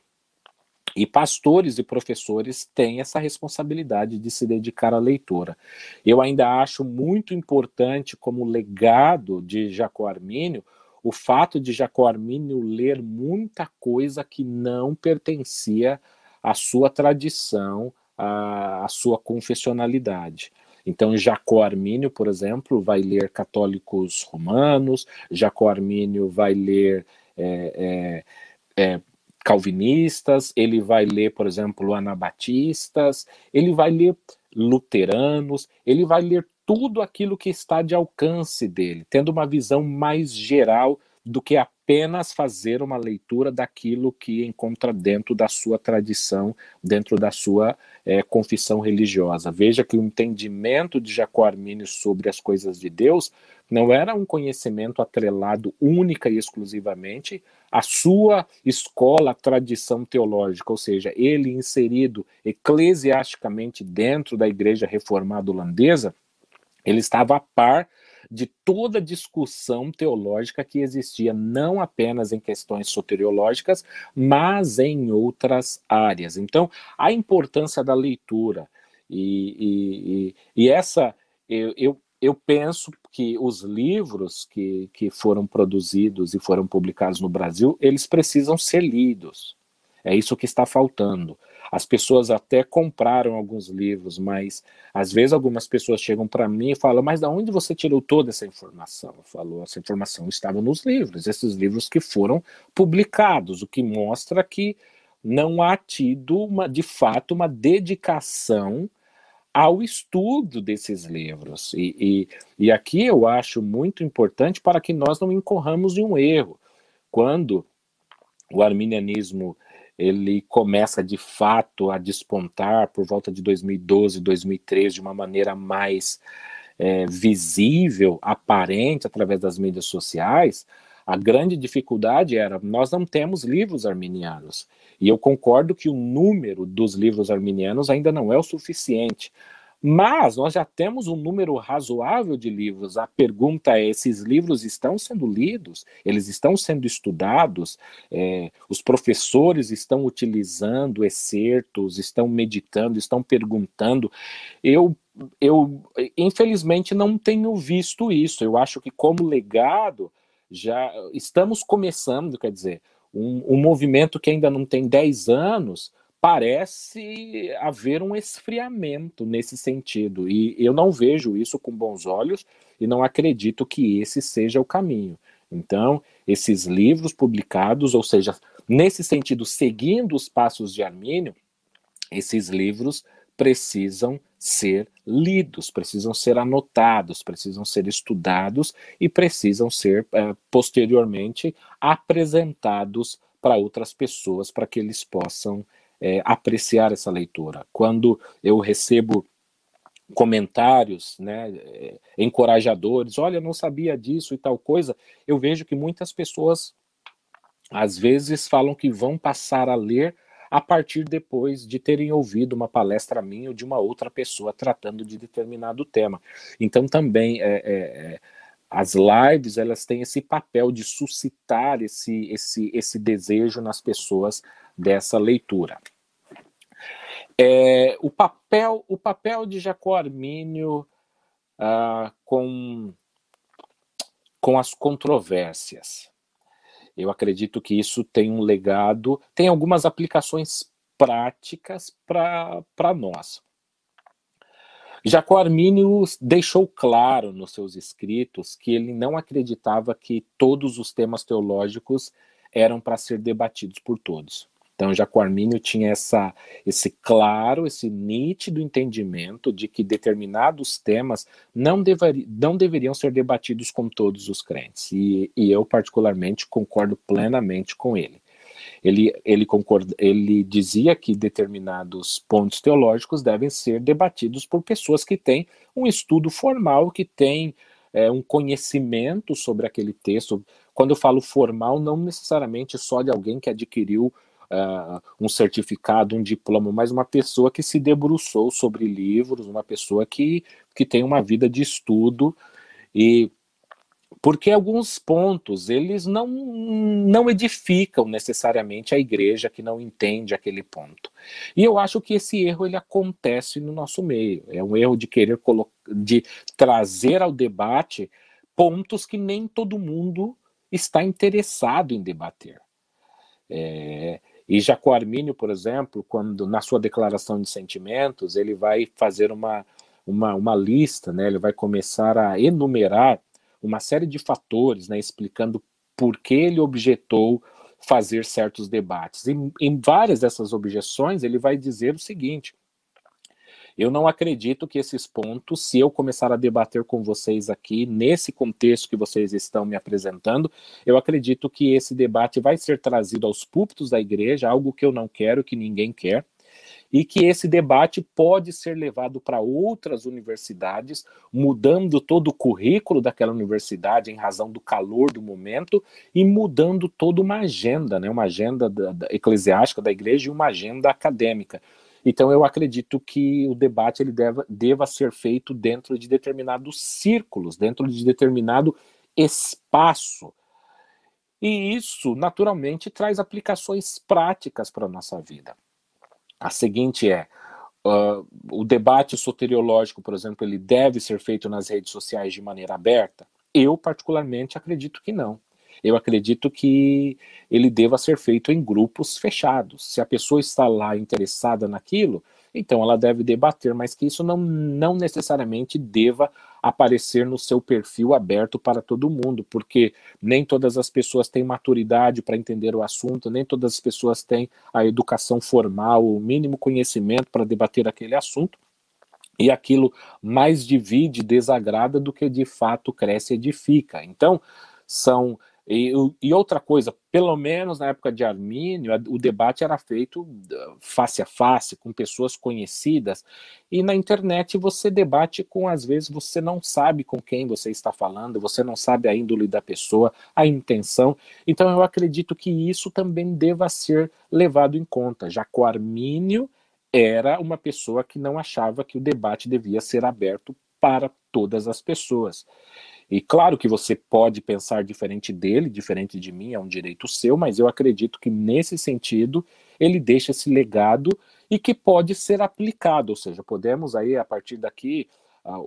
E pastores e professores têm essa responsabilidade de se dedicar à leitura. Eu ainda acho muito importante, como legado de Jacó Armínio, o fato de Jacó Armínio ler muita coisa que não pertencia à sua tradição, à sua confessionalidade. Então, Jacó Armínio, por exemplo, vai ler católicos romanos, Jacó Armínio vai ler calvinistas, ele vai ler, por exemplo, anabatistas, ele vai ler luteranos, ele vai ler tudo aquilo que está de alcance dele, tendo uma visão mais geral do que apenas fazer uma leitura daquilo que encontra dentro da sua tradição, dentro da sua confissão religiosa. Veja que o entendimento de Jacó Armínio sobre as coisas de Deus não era um conhecimento atrelado única e exclusivamente à sua escola, tradição teológica, ou seja, ele inserido eclesiasticamente dentro da Igreja Reformada Holandesa, ele estava a par de toda a discussão teológica que existia, não apenas em questões soteriológicas, mas em outras áreas. Então, a importância da leitura, e essa, eu penso que os livros que foram produzidos e foram publicados no Brasil, eles precisam ser lidos. É isso que está faltando. As pessoas até compraram alguns livros, mas às vezes algumas pessoas chegam para mim e falam: mas de onde você tirou toda essa informação? Eu falo: essa informação estava nos livros, esses livros que foram publicados, o que mostra que não há tido, de fato, uma dedicação ao estudo desses livros. E aqui eu acho muito importante para que nós não incorramos em um erro. Quando o arminianismo ele começa de fato a despontar por volta de 2012, 2013, de uma maneira mais visível, aparente, através das mídias sociais, a grande dificuldade era: nós não temos livros arminianos. E eu concordo que o número dos livros arminianos ainda não é o suficiente. Mas nós já temos um número razoável de livros. A pergunta é: esses livros estão sendo lidos? Eles estão sendo estudados? Os professores estão utilizando excertos, estão meditando, estão perguntando? Eu, infelizmente, não tenho visto isso. Eu acho que, como legado, já estamos começando, quer dizer, um movimento que ainda não tem 10 anos, parece haver um esfriamento nesse sentido, e eu não vejo isso com bons olhos e não acredito que esse seja o caminho. Então, esses livros publicados, ou seja, nesse sentido, seguindo os passos de Armínio, esses livros precisam ser lidos, precisam ser anotados, precisam ser estudados e precisam ser posteriormente apresentados para outras pessoas para que eles possam apreciar essa leitura. Quando eu recebo comentários, né, encorajadores, olha, eu não sabia disso e tal coisa, eu vejo que muitas pessoas às vezes falam que vão passar a ler a partir depois de terem ouvido uma palestra minha ou de uma outra pessoa tratando de determinado tema. Então também as lives, elas têm esse papel de suscitar esse desejo nas pessoas dessa leitura. O papel de Jacó Armínio com as controvérsias. Eu acredito que isso tem um legado, tem algumas aplicações práticas para nós. Jacó Armínio deixou claro nos seus escritos que ele não acreditava que todos os temas teológicos eram para ser debatidos por todos. Então, Jacó Armínio tinha esse claro, esse nítido entendimento de que determinados temas não deveriam ser debatidos com todos os crentes. E eu, particularmente, concordo plenamente com ele. Ele dizia que determinados pontos teológicos devem ser debatidos por pessoas que têm um estudo formal, que têm um conhecimento sobre aquele texto. Quando eu falo formal, não necessariamente só de alguém que adquiriu um certificado, um diploma, mas uma pessoa que se debruçou sobre livros, uma pessoa que tem uma vida de estudo, e porque alguns pontos, eles não edificam necessariamente a igreja que não entende aquele ponto. E eu acho que esse erro, ele acontece no nosso meio. É um erro de querer de trazer ao debate pontos que nem todo mundo está interessado em debater. E Jacó Armínio, por exemplo, quando na sua declaração de sentimentos, ele vai fazer uma lista, né? Ele vai começar a enumerar uma série de fatores, né, explicando por que ele objetou fazer certos debates. E em várias dessas objeções, ele vai dizer o seguinte: eu não acredito que esses pontos, se eu começar a debater com vocês aqui, nesse contexto que vocês estão me apresentando, eu acredito que esse debate vai ser trazido aos púlpitos da igreja, algo que eu não quero, que ninguém quer, e que esse debate pode ser levado para outras universidades, mudando todo o currículo daquela universidade em razão do calor do momento e mudando toda uma agenda, né, uma agenda eclesiástica da igreja e uma agenda acadêmica. Então eu acredito que o debate ele deva ser feito dentro de determinados círculos, dentro de determinado espaço. E isso, naturalmente, traz aplicações práticas para a nossa vida. A seguinte o debate soteriológico, por exemplo, ele deve ser feito nas redes sociais de maneira aberta? Eu, particularmente, acredito que não. Eu acredito que ele deva ser feito em grupos fechados. Se a pessoa está lá interessada naquilo, então ela deve debater, mas que isso não necessariamente deva aparecer no seu perfil aberto para todo mundo, porque nem todas as pessoas têm maturidade para entender o assunto, nem todas as pessoas têm a educação formal, o mínimo conhecimento para debater aquele assunto, e aquilo mais divide, desagrada do que de fato cresce e edifica. Então, E outra coisa, pelo menos na época de Armínio, o debate era feito face a face, com pessoas conhecidas, e na internet você debate com, às vezes, você não sabe com quem você está falando, você não sabe a índole da pessoa, a intenção, então eu acredito que isso também deva ser levado em conta. Jacó Armínio era uma pessoa que não achava que o debate devia ser aberto para todas as pessoas. E claro que você pode pensar diferente dele, diferente de mim, é um direito seu, mas eu acredito que nesse sentido ele deixa esse legado e que pode ser aplicado, ou seja, podemos aí a partir daqui,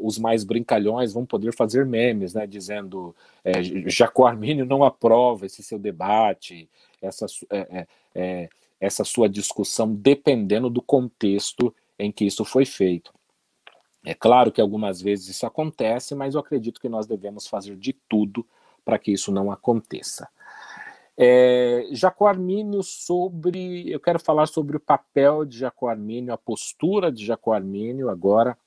os mais brincalhões vão poder fazer memes, né, dizendo Jacó Armínio não aprova esse seu debate, essa sua discussão dependendo do contexto em que isso foi feito. É claro que algumas vezes isso acontece, mas eu acredito que nós devemos fazer de tudo para que isso não aconteça. Jacó Arminio eu quero falar sobre o papel de Jacó Arminio, a postura de Jacó Arminio agora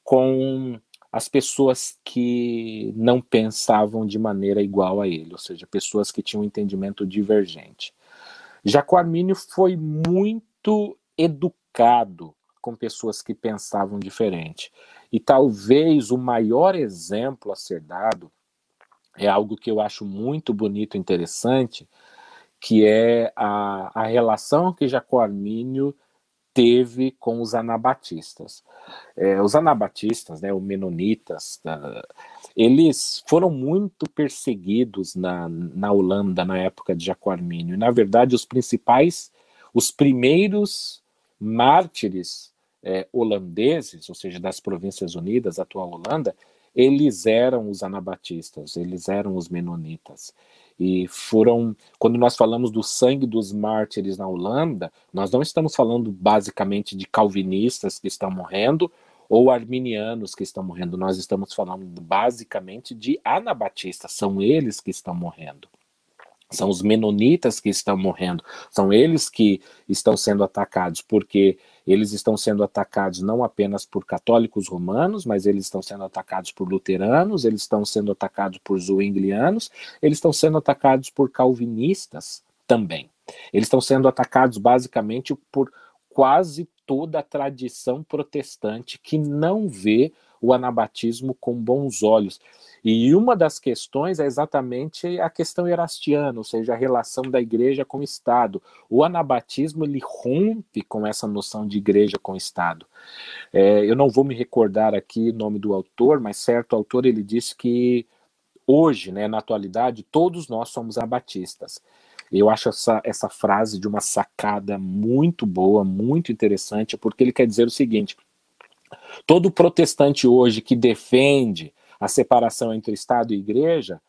com as pessoas que não pensavam de maneira igual a ele, ou seja, pessoas que tinham um entendimento divergente. Jacó Arminio foi muito educado com pessoas que pensavam diferente. E talvez o maior exemplo a ser dado é algo que eu acho muito bonito e interessante, que é a relação que Jacó Arminio teve com os anabatistas. Os anabatistas, né, os menonitas, eles foram muito perseguidos na Holanda na época de Jacó Arminio. E, na verdade, os primeiros mártires holandeses, ou seja, das Províncias Unidas, atual Holanda, eles eram os anabatistas, eles eram os menonitas. E quando nós falamos do sangue dos mártires na Holanda, nós não estamos falando basicamente de calvinistas que estão morrendo ou arminianos que estão morrendo, nós estamos falando basicamente de anabatistas, são eles que estão morrendo. São os menonitas que estão morrendo, são eles que estão sendo atacados, porque eles estão sendo atacados não apenas por católicos romanos, mas eles estão sendo atacados por luteranos, eles estão sendo atacados por zwinglianos, eles estão sendo atacados por calvinistas também. Eles estão sendo atacados basicamente por quase toda a tradição protestante que não vê o anabatismo com bons olhos. E uma das questões é exatamente a questão erastiana, ou seja, a relação da igreja com o Estado. O anabatismo, ele rompe com essa noção de igreja com o Estado. Eu não vou me recordar aqui o nome do autor, mas certo autor, ele disse que hoje, né, na atualidade, todos nós somos anabatistas. Eu acho essa frase de uma sacada muito boa, muito interessante, porque ele quer dizer o seguinte: todo protestante hoje que defende a separação entre Estado e Igreja,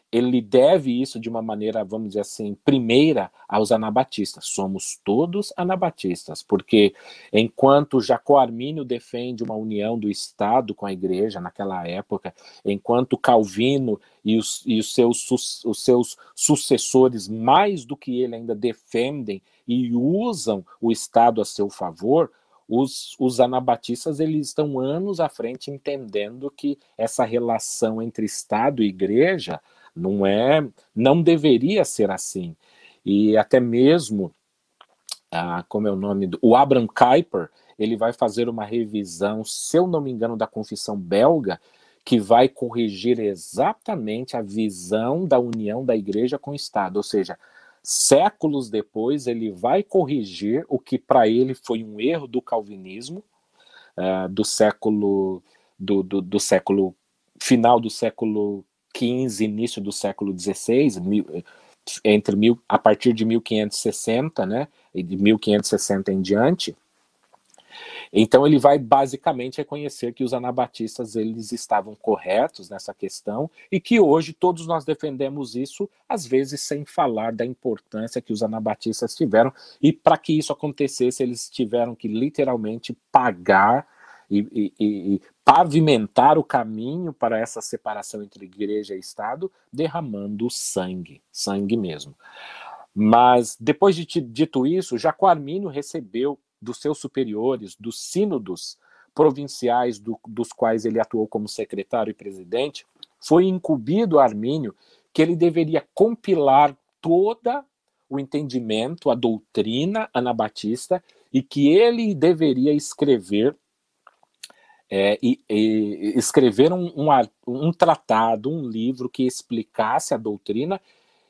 ele deve isso de uma maneira, vamos dizer assim, primeira aos anabatistas. Somos todos anabatistas, porque enquanto Jacó Arminio defende uma união do Estado com a Igreja naquela época, enquanto Calvino e os seus sucessores, mais do que ele, ainda defendem e usam o Estado a seu favor, os anabatistas, eles estão anos à frente entendendo que essa relação entre Estado e Igreja não deveria ser assim. E até mesmo, como é o nome o Abraham Kuyper, ele vai fazer uma revisão, se eu não me engano, da Confissão Belga, que vai corrigir exatamente a visão da união da Igreja com o Estado, ou seja, séculos depois ele vai corrigir o que para ele foi um erro do calvinismo, do século final do século XV, início do século XVI, a partir de 1560, né, e de 1560 em diante. Então ele vai basicamente reconhecer que os anabatistas eles estavam corretos nessa questão e que hoje todos nós defendemos isso, às vezes sem falar da importância que os anabatistas tiveram, e para que isso acontecesse eles tiveram que literalmente pagar e pavimentar o caminho para essa separação entre igreja e Estado, derramando sangue mesmo. Mas depois de dito isso, Jacó Arminio recebeu dos seus superiores, dos sínodos provinciais dos quais ele atuou como secretário e presidente, foi incumbido a Arminio que ele deveria compilar todo o entendimento, a doutrina anabatista, e que ele deveria escrever um tratado, um livro que explicasse a doutrina.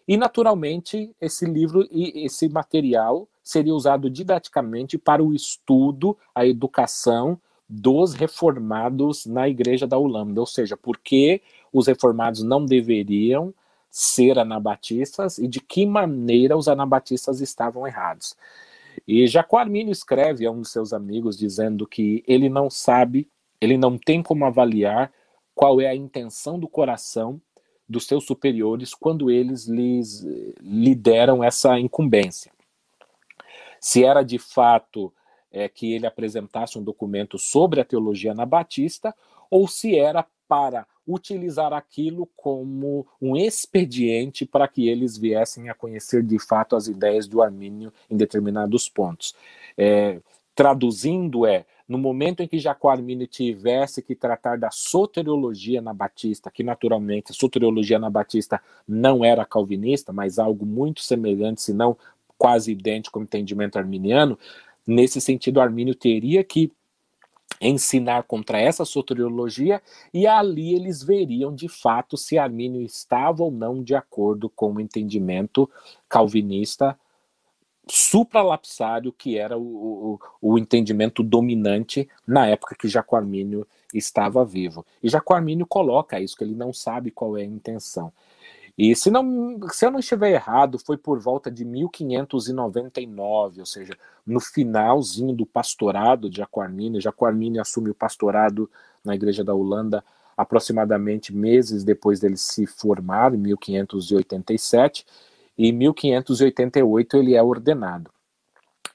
E, naturalmente, esse livro e esse material seria usado didaticamente para o estudo, a educação dos reformados na Igreja da Holanda. Ou seja, por que os reformados não deveriam ser anabatistas e de que maneira os anabatistas estavam errados. E Jacó Arminio escreve a um dos seus amigos dizendo que ele não sabe, ele não tem como avaliar qual é a intenção do coração dos seus superiores quando eles lhe deram essa incumbência. Se era de fato que ele apresentasse um documento sobre a teologia anabatista, ou se era para utilizar aquilo como um expediente para que eles viessem a conhecer de fato as ideias do Armínio em determinados pontos. Traduzindo, no momento em que Jacó Armínio tivesse que tratar da soteriologia anabatista, que naturalmente a soteriologia anabatista não era calvinista, mas algo muito semelhante, se não quase idêntico ao entendimento arminiano, nesse sentido Armínio teria que ensinar contra essa soteriologia, e ali eles veriam de fato se Armínio estava ou não de acordo com o entendimento calvinista supralapsário, que era o entendimento dominante na época que Jacó Armínio estava vivo. E Jacó Armínio coloca isso, que ele não sabe qual é a intenção. E se eu não estiver errado, foi por volta de 1599, ou seja, no finalzinho do pastorado de Jacó Armínio. Jacó Armínio assume o pastorado na Igreja da Holanda aproximadamente meses depois dele se formar, em 1587, e em 1588 ele é ordenado.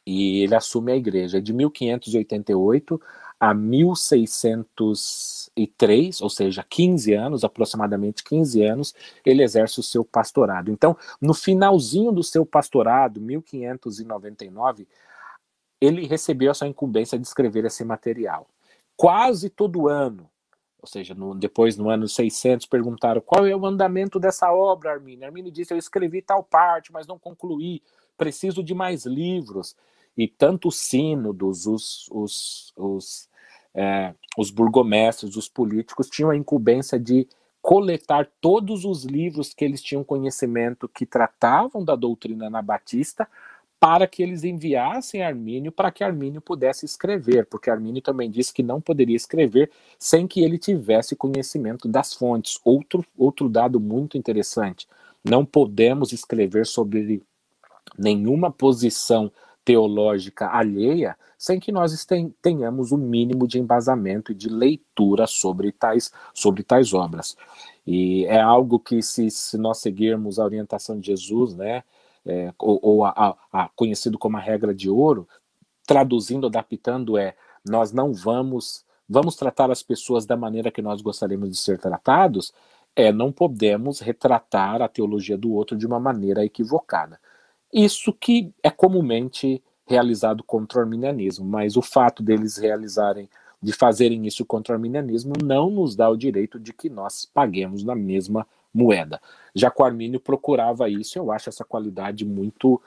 E ele assume a igreja. De 1588 a 1603, ou seja, 15 anos, aproximadamente 15 anos, ele exerce o seu pastorado. Então, no finalzinho do seu pastorado, 1599, ele recebeu essa incumbência de escrever esse material. Quase todo ano, ou seja, depois no ano 600, perguntaram qual é o andamento dessa obra, Armínio. Armínio disse, eu escrevi tal parte, mas não concluí, preciso de mais livros. E tanto os sínodos, os burgomestres, os políticos, tinham a incumbência de coletar todos os livros que eles tinham conhecimento que tratavam da doutrina anabatista, para que eles enviassem a Armínio, para que Armínio pudesse escrever, porque Armínio também disse que não poderia escrever sem que ele tivesse conhecimento das fontes. Outro dado muito interessante, não podemos escrever sobre nenhuma posição teológica alheia sem que nós tenhamos o mínimo de embasamento e de leitura sobre tais obras. E é algo que, se nós seguirmos a orientação de Jesus, né, conhecido como a regra de ouro, traduzindo, adaptando, nós não vamos tratar as pessoas da maneira que nós gostaríamos de ser tratados, não podemos retratar a teologia do outro de uma maneira equivocada. Isso que é comumente realizado contra o arminianismo, mas o fato deles de fazerem isso contra o arminianismo não nos dá o direito de que nós paguemos na mesma moeda. Jacó Armínio procurava isso, eu acho essa qualidade muito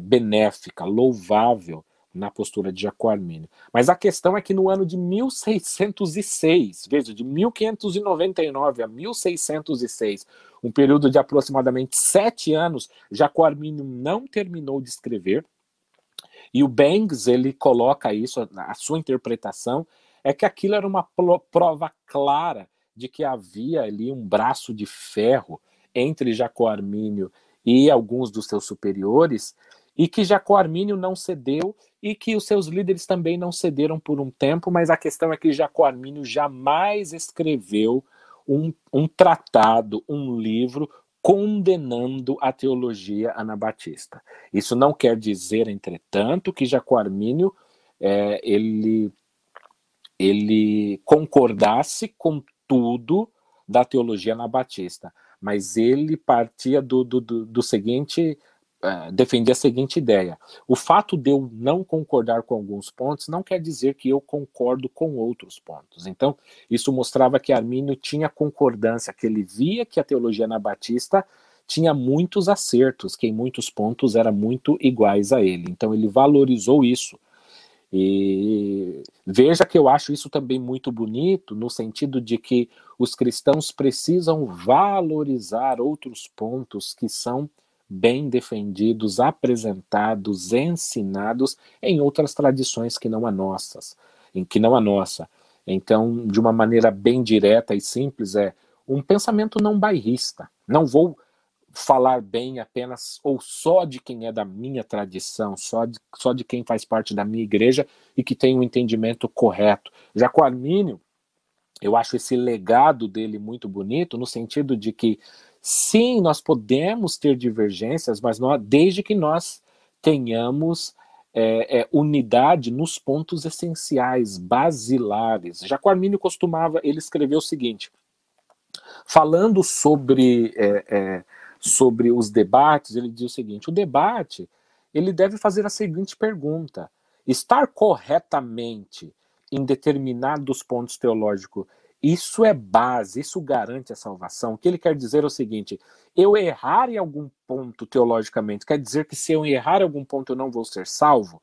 benéfica, louvável na postura de Jacó Armínio. Mas a questão é que no ano de 1606, veja, de 1599 a 1606, um período de aproximadamente 7 anos, Jacó Armínio não terminou de escrever, e o Bangs, ele coloca isso, a sua interpretação é que aquilo era uma prova clara de que havia ali um braço de ferro entre Jacó Armínio e alguns dos seus superiores, e que Jacó Armínio não cedeu, e que os seus líderes também não cederam por um tempo, mas a questão é que Jacó Armínio jamais escreveu um tratado, um livro, condenando a teologia anabatista. Isso não quer dizer, entretanto, que Jacó Armínio ele concordasse com tudo da teologia anabatista, mas ele partia do seguinte, defendia a seguinte ideia: o fato de eu não concordar com alguns pontos não quer dizer que eu concordo com outros pontos. Então, isso mostrava que Armínio tinha concordância, que ele via que a teologia anabatista tinha muitos acertos, que em muitos pontos eram muito iguais a ele. Então, ele valorizou isso. E veja que eu acho isso também muito bonito, no sentido de que os cristãos precisam valorizar outros pontos que são bem defendidos, apresentados, ensinados em outras tradições que não a nossa. Então, de uma maneira bem direta e simples, um pensamento não bairrista. Não vou falar bem apenas ou só de quem é da minha tradição, só de quem faz parte da minha igreja e que tem um entendimento correto. Jacó Armínio, eu acho esse legado dele muito bonito, no sentido de que, sim, nós podemos ter divergências, mas desde que nós tenhamos unidade nos pontos essenciais, basilares. Jaco Armínio ele escreveu o seguinte, falando sobre os debates, ele diz o seguinte, o debate, ele deve fazer a seguinte pergunta, estar corretamente em determinados pontos teológicos, isso é base, isso garante a salvação. O que ele quer dizer é o seguinte, eu errar em algum ponto teologicamente, quer dizer que se eu errar em algum ponto eu não vou ser salvo?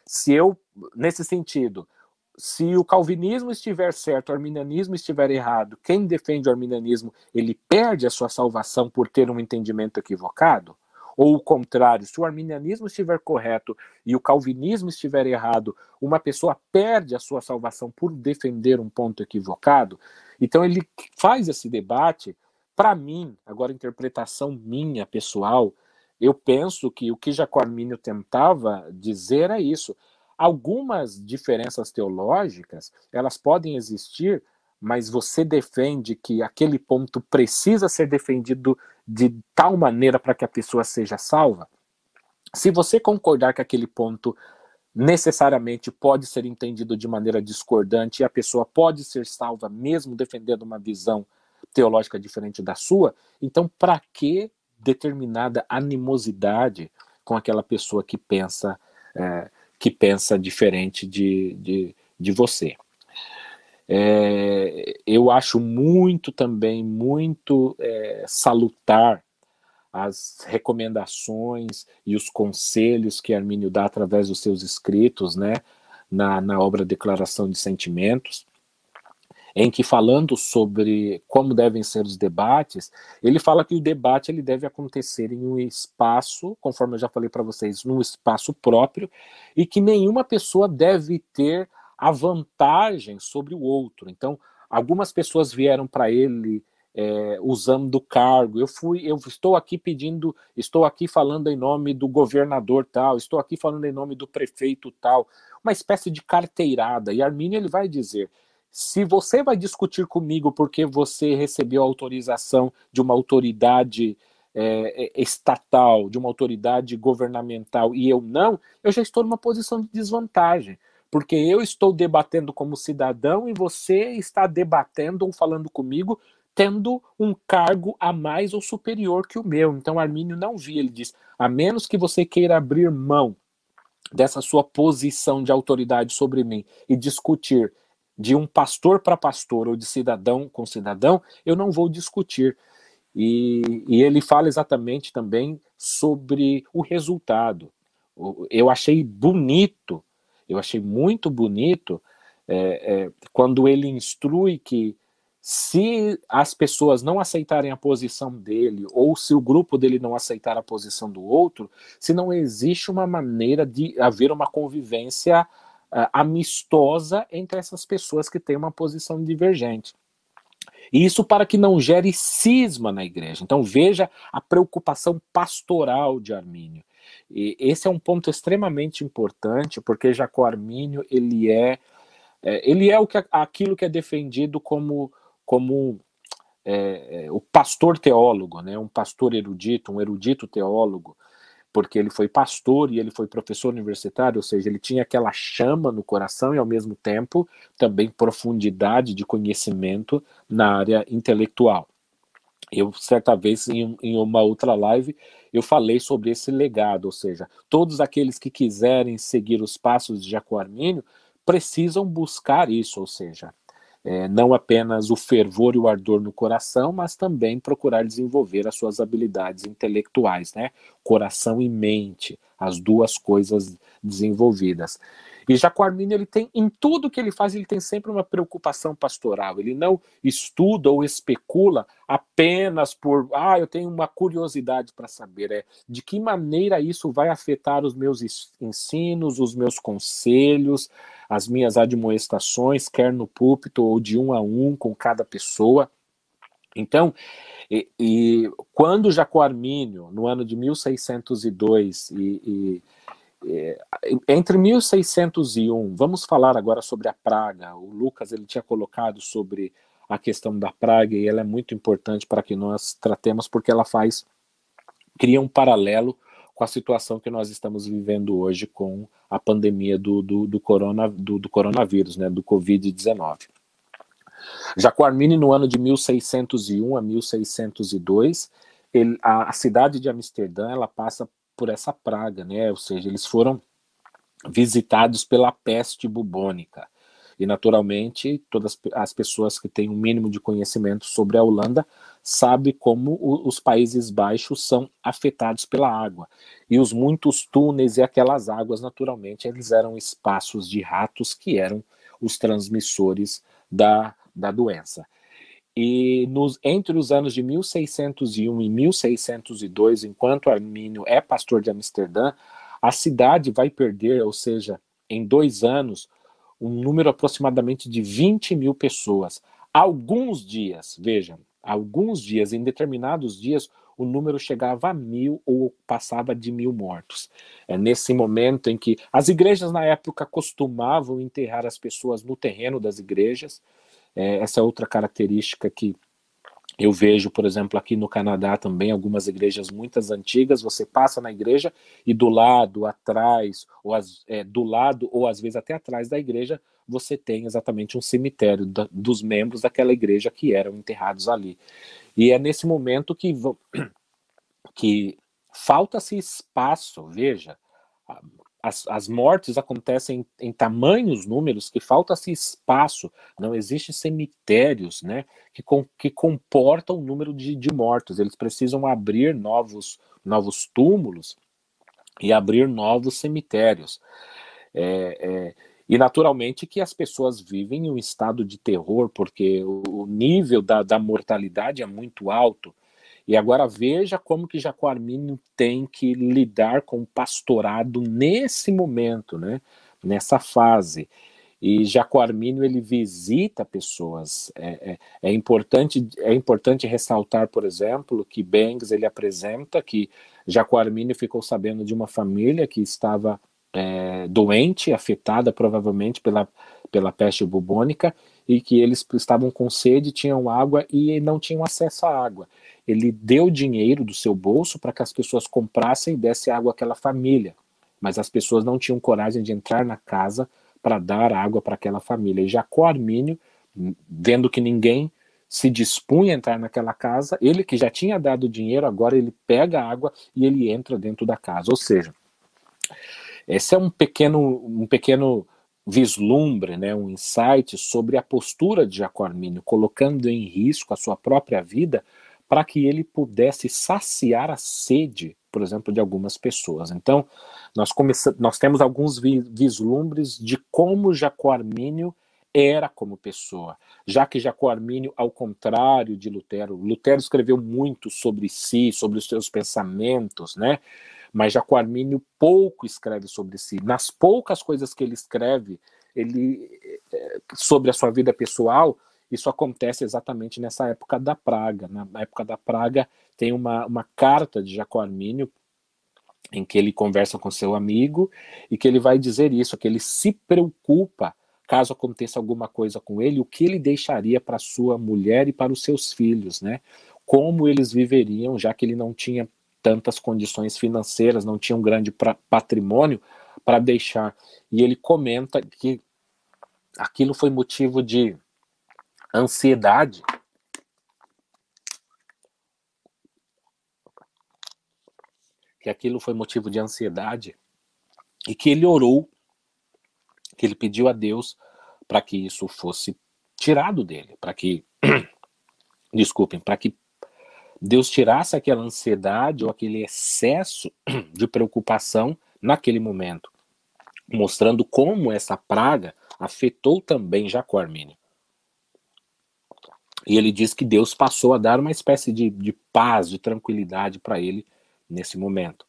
Se eu, nesse sentido, se o calvinismo estiver certo, o arminianismo estiver errado, quem defende o arminianismo, ele perde a sua salvação por ter um entendimento equivocado? Ou o contrário, se o arminianismo estiver correto e o calvinismo estiver errado, uma pessoa perde a sua salvação por defender um ponto equivocado? Então ele faz esse debate. Para mim, agora interpretação minha, pessoal, eu penso que o que Jaco Armínio tentava dizer é isso. Algumas diferenças teológicas, elas podem existir, mas você defende que aquele ponto precisa ser defendido de tal maneira para que a pessoa seja salva? Se você concordar que aquele ponto necessariamente pode ser entendido de maneira discordante e a pessoa pode ser salva mesmo defendendo uma visão teológica diferente da sua, então para que determinada animosidade com aquela pessoa que pensa diferente de você? Eu acho muito salutar as recomendações e os conselhos que Armínio dá através dos seus escritos, né, na obra Declaração de Sentimentos, em que, falando sobre como devem ser os debates, ele fala que o debate ele deve acontecer em um espaço, conforme eu já falei para vocês, num espaço próprio, e que nenhuma pessoa deve ter a vantagem sobre o outro. Então, algumas pessoas vieram para ele usando o cargo. Eu estou aqui falando em nome do governador tal, estou aqui falando em nome do prefeito tal, uma espécie de carteirada. E Armínio ele vai dizer, se você vai discutir comigo porque você recebeu autorização de uma autoridade estatal, de uma autoridade governamental, e eu não, eu já estou numa posição de desvantagem, porque eu estou debatendo como cidadão e você está debatendo ou falando comigo tendo um cargo a mais ou superior que o meu. Então Armínio não via, ele diz, a menos que você queira abrir mão dessa sua posição de autoridade sobre mim e discutir de um pastor para pastor ou de cidadão com cidadão, eu não vou discutir. E ele fala exatamente também sobre o resultado. Eu achei bonito, eu achei muito bonito quando ele instrui que se as pessoas não aceitarem a posição dele, ou se o grupo dele não aceitar a posição do outro, se não existe uma maneira de haver uma convivência amistosa entre essas pessoas que têm uma posição divergente. E isso para que não gere cisma na igreja. Então veja a preocupação pastoral de Armínio. E esse é um ponto extremamente importante, porque Jaco Armínio ele é aquilo que é defendido como o pastor teólogo, né? Um pastor erudito, um erudito teólogo, porque ele foi pastor e ele foi professor universitário, ou seja, ele tinha aquela chama no coração e, ao mesmo tempo, também profundidade de conhecimento na área intelectual. Eu, certa vez, em uma outra live, eu falei sobre esse legado, ou seja, todos aqueles que quiserem seguir os passos de Jaco Armínio precisam buscar isso, ou seja, não apenas o fervor e o ardor no coração, mas também procurar desenvolver as suas habilidades intelectuais, né? Coração e mente, as duas coisas desenvolvidas. E Jaco Armínio, ele tem, em tudo que ele faz, ele tem sempre uma preocupação pastoral. Ele não estuda ou especula apenas por, eu tenho uma curiosidade para saber, de que maneira isso vai afetar os meus ensinos, os meus conselhos, as minhas admoestações, quer no púlpito ou de um a um com cada pessoa. Então, quando Jaco Armínio, no ano de 1602 entre 1601, vamos falar agora sobre a praga. O Lucas ele tinha colocado sobre a questão da praga e ela é muito importante para que nós tratemos, porque ela cria um paralelo com a situação que nós estamos vivendo hoje com a pandemia do coronavírus, né, do Covid-19. Jacó Arminio, no ano de 1601 a 1602, a cidade de Amsterdã, ela passa por essa praga, né? Ou seja, eles foram visitados pela peste bubônica. E, naturalmente, todas as pessoas que têm um mínimo de conhecimento sobre a Holanda sabem como os Países Baixos são afetados pela água. E os muitos túneis e aquelas águas, naturalmente, eles eram espaços de ratos que eram os transmissores da doença. E entre os anos de 1601 e 1602, enquanto Arminio é pastor de Amsterdã, a cidade vai perder, ou seja, em 2 anos, um número aproximadamente de 20 mil pessoas. Alguns dias, vejam, alguns dias, em determinados dias, o número chegava a 1.000 ou passava de 1.000 mortos. É nesse momento em que as igrejas na época costumavam enterrar as pessoas no terreno das igrejas. Essa é outra característica que eu vejo, por exemplo, aqui no Canadá também, algumas igrejas muito antigas, você passa na igreja e do lado, atrás, do lado ou às vezes até atrás da igreja, você tem exatamente um cemitério dos membros daquela igreja que eram enterrados ali. E é nesse momento que falta-se espaço, veja, as mortes acontecem em tamanhos números que falta-se espaço, não existem cemitérios, né, que comportam o número de mortos. Eles precisam abrir novos túmulos e abrir novos cemitérios. E naturalmente que as pessoas vivem em um estado de terror, porque o nível da mortalidade é muito alto. E agora veja como que Jacó Arminio tem que lidar com o pastorado nesse momento, né? Nessa fase. E Jacó Arminio, ele visita pessoas. É importante ressaltar, por exemplo, que Bangs, ele apresenta que Jacó Arminio ficou sabendo de uma família que estava doente, afetada provavelmente pela peste bubônica, e que eles estavam com sede, tinham água e não tinham acesso à água. Ele deu dinheiro do seu bolso para que as pessoas comprassem e dessem água àquela família, mas as pessoas não tinham coragem de entrar na casa para dar água para aquela família. E Jacó Arminio, vendo que ninguém se dispunha a entrar naquela casa, ele que já tinha dado dinheiro, agora ele pega a água e ele entra dentro da casa. Ou seja, esse é um pequeno vislumbre, né, um insight sobre a postura de Jacó Arminio, colocando em risco a sua própria vida para que ele pudesse saciar a sede, por exemplo, de algumas pessoas. Então, nós temos alguns vislumbres de como Jacó Arminio era como pessoa, já que Jacó Arminio, ao contrário de Lutero escreveu muito sobre si, sobre os seus pensamentos, né? Mas Jacó Arminio pouco escreve sobre si. Nas poucas coisas que ele escreve sobre a sua vida pessoal, isso acontece exatamente nessa época da praga. Na época da praga tem uma carta de Jacó Arminio em que ele conversa com seu amigo e que ele vai dizer isso, que ele se preocupa caso aconteça alguma coisa com ele, o que ele deixaria para sua mulher e para os seus filhos, né? Como eles viveriam, já que ele não tinha tantas condições financeiras, não tinha um grande patrimônio para deixar. E ele comenta que aquilo foi motivo de ansiedade. Que aquilo foi motivo de ansiedade e que ele orou, que ele pediu a Deus para que isso fosse tirado dele, para que Deus tirasse aquela ansiedade ou aquele excesso de preocupação naquele momento, mostrando como essa praga afetou também Jacó Arminio. E ele diz que Deus passou a dar uma espécie de paz, de tranquilidade para ele nesse momento.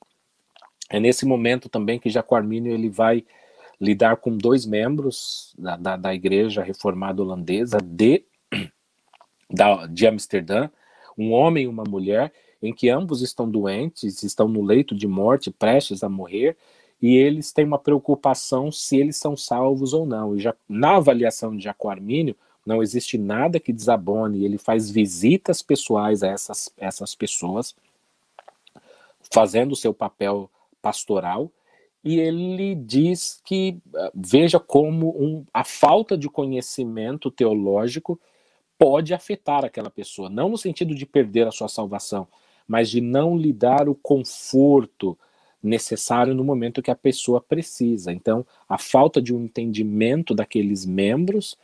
É nesse momento também que Jacó Arminio ele vai lidar com 2 membros da igreja reformada holandesa de Amsterdã, um homem e uma mulher, em que ambos estão doentes, estão no leito de morte, prestes a morrer, e eles têm uma preocupação se eles são salvos ou não. E na avaliação de Jacó Arminio, não existe nada que desabone, ele faz visitas pessoais a essas pessoas, fazendo o seu papel pastoral, e ele diz que veja como a falta de conhecimento teológico pode afetar aquela pessoa, não no sentido de perder a sua salvação, mas de não lhe dar o conforto necessário no momento que a pessoa precisa. Então, a falta de um entendimento daqueles membros,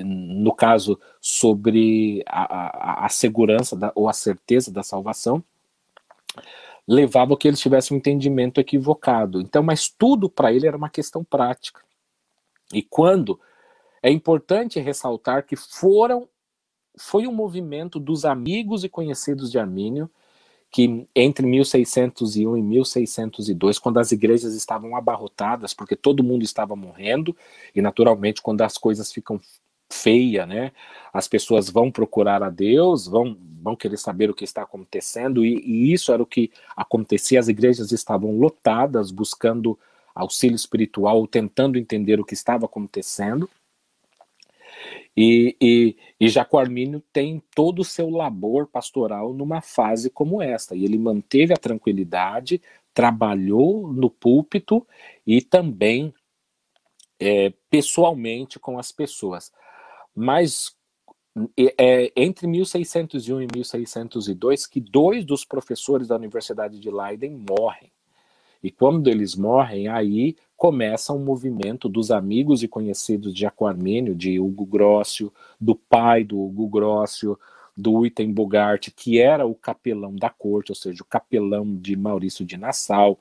no caso, sobre a segurança ou a certeza da salvação, levava a que eles tivessem um entendimento equivocado. Então, mas tudo para ele era uma questão prática. E quando é importante ressaltar que foi um movimento dos amigos e conhecidos de Armínio que entre 1601 e 1602, quando as igrejas estavam abarrotadas, porque todo mundo estava morrendo, e naturalmente quando as coisas ficam feias, né, as pessoas vão procurar a Deus, vão querer saber o que está acontecendo, e isso era o que acontecia, as igrejas estavam lotadas, buscando auxílio espiritual, tentando entender o que estava acontecendo. E Jacó Armínio tem todo o seu labor pastoral numa fase como esta, e ele manteve a tranquilidade, trabalhou no púlpito e também pessoalmente com as pessoas. Mas entre 1601 e 1602 que 2 dos professores da Universidade de Leiden morrem. E quando eles morrem, aí começa um movimento dos amigos e conhecidos de Jacó Armínio, de Hugo Grossio, do pai do Hugo Grossio, do Witten Bogart, que era o capelão da corte, ou seja, o capelão de Maurício de Nassau,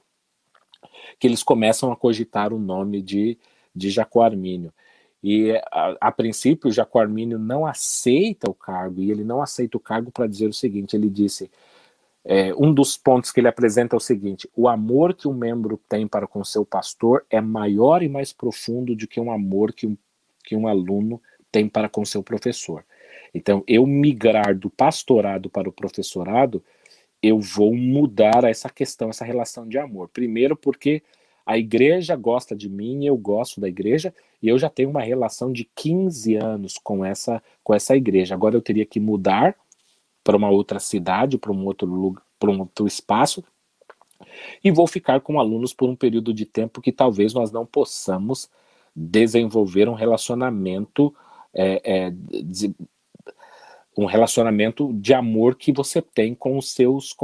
que eles começam a cogitar o nome de Jacó Armínio. E a princípio, Jacó Armínio não aceita o cargo, e ele não aceita o cargo para dizer o seguinte, ele disse... um dos pontos que ele apresenta é o seguinte: o amor que um membro tem para com seu pastor é maior e mais profundo do que um amor que um aluno tem para com seu professor. Então, eu migrar do pastorado para o professorado, eu vou mudar essa questão, essa relação de amor. Primeiro porque a igreja gosta de mim, eu gosto da igreja, e eu já tenho uma relação de 15 anos com essa igreja. Agora eu teria que mudar para uma outra cidade, para um outro lugar, para um outro espaço, e vou ficar com alunos por um período de tempo que talvez nós não possamos desenvolver um relacionamento de amor que você tem com os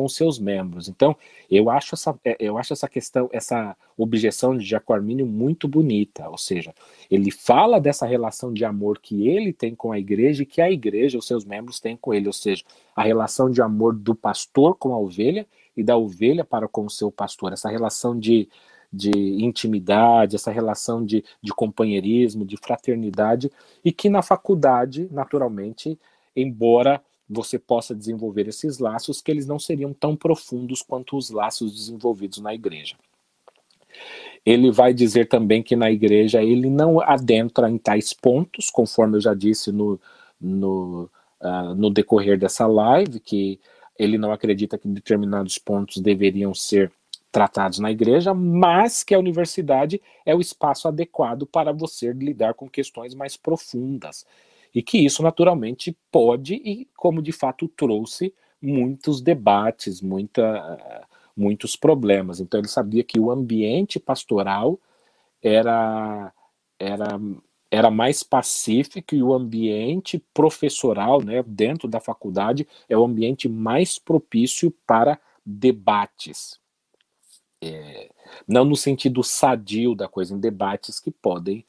seus membros. Então, eu acho essa questão, essa objeção de Jacó Armínio muito bonita, ou seja, ele fala dessa relação de amor que ele tem com a igreja e que a igreja, os seus membros, têm com ele, ou seja, a relação de amor do pastor com a ovelha e da ovelha para com o seu pastor, essa relação de intimidade, essa relação de companheirismo, de fraternidade, e que na faculdade, naturalmente, embora você possa desenvolver esses laços, que eles não seriam tão profundos quanto os laços desenvolvidos na igreja. Ele vai dizer também que na igreja ele não adentra em tais pontos, conforme eu já disse no decorrer dessa live, que ele não acredita que determinados pontos deveriam ser tratados na igreja, mas que a universidade é o espaço adequado para você lidar com questões mais profundas. E que isso, naturalmente, pode, e como de fato trouxe muitos debates, muitos problemas. Então ele sabia que o ambiente pastoral era mais pacífico, e o ambiente professoral, né, dentro da faculdade, é o ambiente mais propício para debates. Não no sentido sadio da coisa, em debates que podem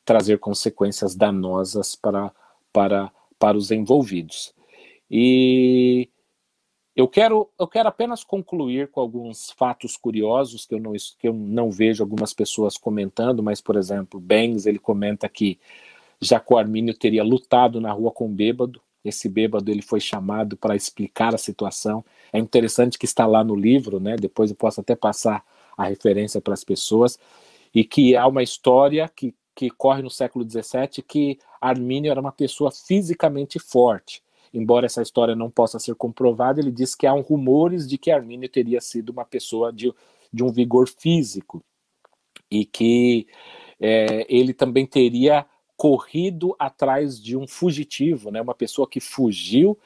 trazer consequências danosas para os envolvidos. E eu quero apenas concluir com alguns fatos curiosos que eu não vejo algumas pessoas comentando, mas, por exemplo, Benz, ele comenta que Jacó Armínio teria lutado na rua com um bêbado. Esse bêbado ele foi chamado para explicar a situação. É interessante que está lá no livro, né? Depois eu posso até passar a referência para as pessoas, e que há uma história que corre no século XVII, que Armínio era uma pessoa fisicamente forte. Embora essa história não possa ser comprovada, ele diz que há rumores de que Armínio teria sido uma pessoa de um vigor físico, e que ele também teria corrido atrás de um fugitivo, né, uma pessoa que fugiu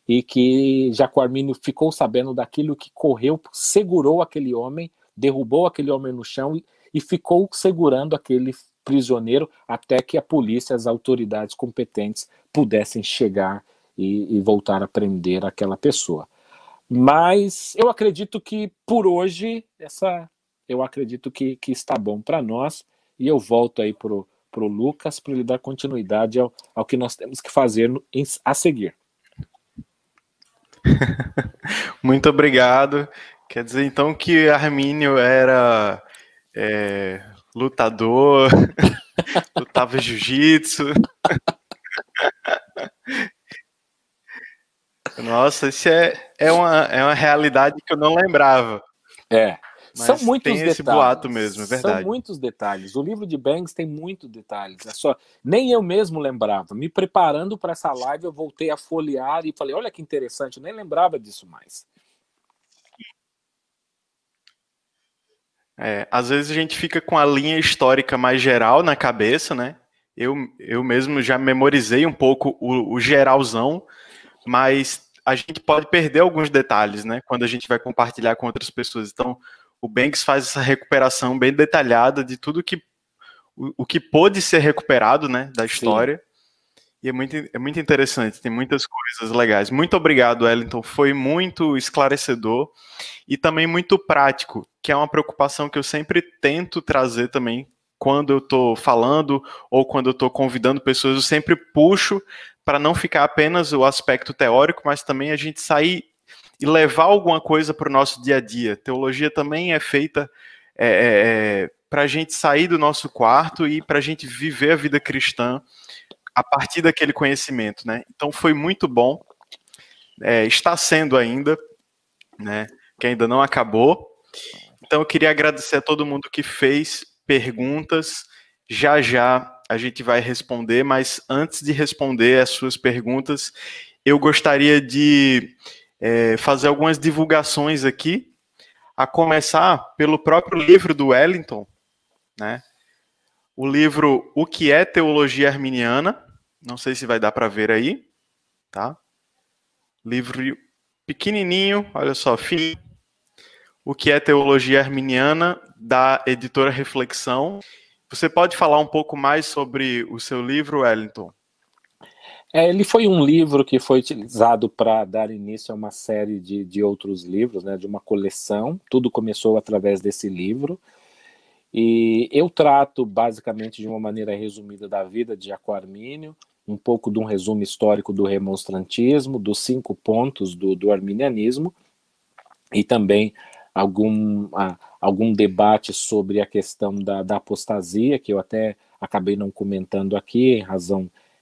e que Jaco Armínio ficou sabendo daquilo, que correu, segurou aquele homem, derrubou aquele homem no chão e ficou segurando aquele prisioneiro até que a polícia, as autoridades competentes pudessem chegar e voltar a prender aquela pessoa. Mas eu acredito que por hoje eu acredito que está bom para nós, e eu volto aí pro Lucas para ele dar continuidade ao que nós temos que fazer a seguir. Muito obrigado. Quer dizer, então, que Armínio era lutador, lutava jiu-jitsu. Nossa, isso é uma realidade que eu não lembrava. São muitos tem esse detalhes. boato mesmo, é verdade. São muitos detalhes. O livro de Banks tem muitos detalhes. Nem eu mesmo lembrava. Me preparando para essa live, eu voltei a folhear e falei, olha que interessante, eu nem lembrava disso mais. Às vezes a gente fica com a linha histórica mais geral na cabeça, né? Eu mesmo já memorizei um pouco o geralzão, mas a gente pode perder alguns detalhes, né? Quando a gente vai compartilhar com outras pessoas. Então, o Banks faz essa recuperação bem detalhada de tudo o que pôde ser recuperado, né, da história. Sim. E é muito interessante, tem muitas coisas legais. Muito obrigado, Wellington. Foi muito esclarecedor e também muito prático, que é uma preocupação que eu sempre tento trazer também quando eu estou falando ou quando eu estou convidando pessoas. Eu sempre puxo para não ficar apenas o aspecto teórico, mas também a gente sair e levar alguma coisa para o nosso dia a dia. Teologia também é feita para a gente sair do nosso quarto e para a gente viver a vida cristã a partir daquele conhecimento, né? Então foi muito bom, está sendo ainda, né? Que ainda não acabou. Então eu queria agradecer a todo mundo que fez perguntas. Já a gente vai responder, mas antes de responder as suas perguntas, eu gostaria de fazer algumas divulgações aqui, a começar pelo próprio livro do Wellington, né? O livro O que é Teologia Arminiana, não sei se vai dar para ver aí, tá? Livro pequenininho, olha só, fininho. O que é Teologia Arminiana, da editora Reflexão. Você pode falar um pouco mais sobre o seu livro, Wellington? Ele foi um livro que foi utilizado para dar início a uma série de outros livros, né, de uma coleção. Tudo começou através desse livro. E eu trato, basicamente, de uma maneira resumida da vida de Jaco Armínio, um pouco de um resumo histórico do remonstrantismo, dos 5 pontos do arminianismo, e também algum debate sobre a questão da apostasia, que eu até acabei não comentando aqui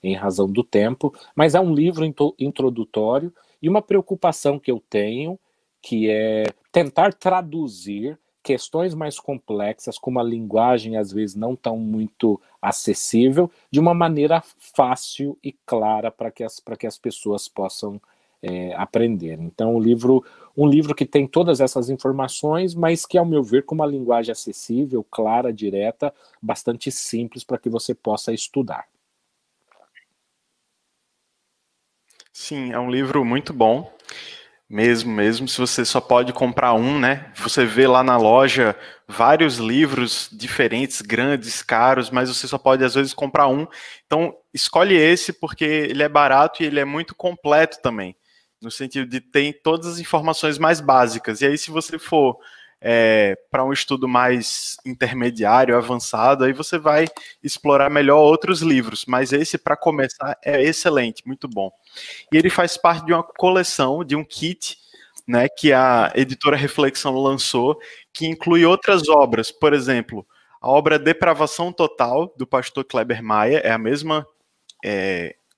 em razão do tempo, mas é um livro introdutório e uma preocupação que eu tenho, que é tentar traduzir questões mais complexas, com uma linguagem às vezes não tão muito acessível, de uma maneira fácil e clara para que as pessoas possam aprender. Então, um livro que tem todas essas informações, mas que, ao meu ver, com uma linguagem acessível, clara, direta, bastante simples para que você possa estudar. Sim, é um livro muito bom. Mesmo, se você só pode comprar um, né? Você vê lá na loja vários livros diferentes, grandes, caros, mas você só pode, às vezes, comprar um. Então, escolhe esse porque ele é barato e ele é muito completo também, no sentido de ter todas as informações mais básicas. E aí, se você for para um estudo mais intermediário, avançado, aí você vai explorar melhor outros livros, mas esse, para começar, é excelente, muito bom. E ele faz parte de uma coleção, de um kit, né, que a editora Reflexão lançou, que inclui outras obras. Por exemplo, a obra Depravação Total, do pastor Kleber Maia, é a mesma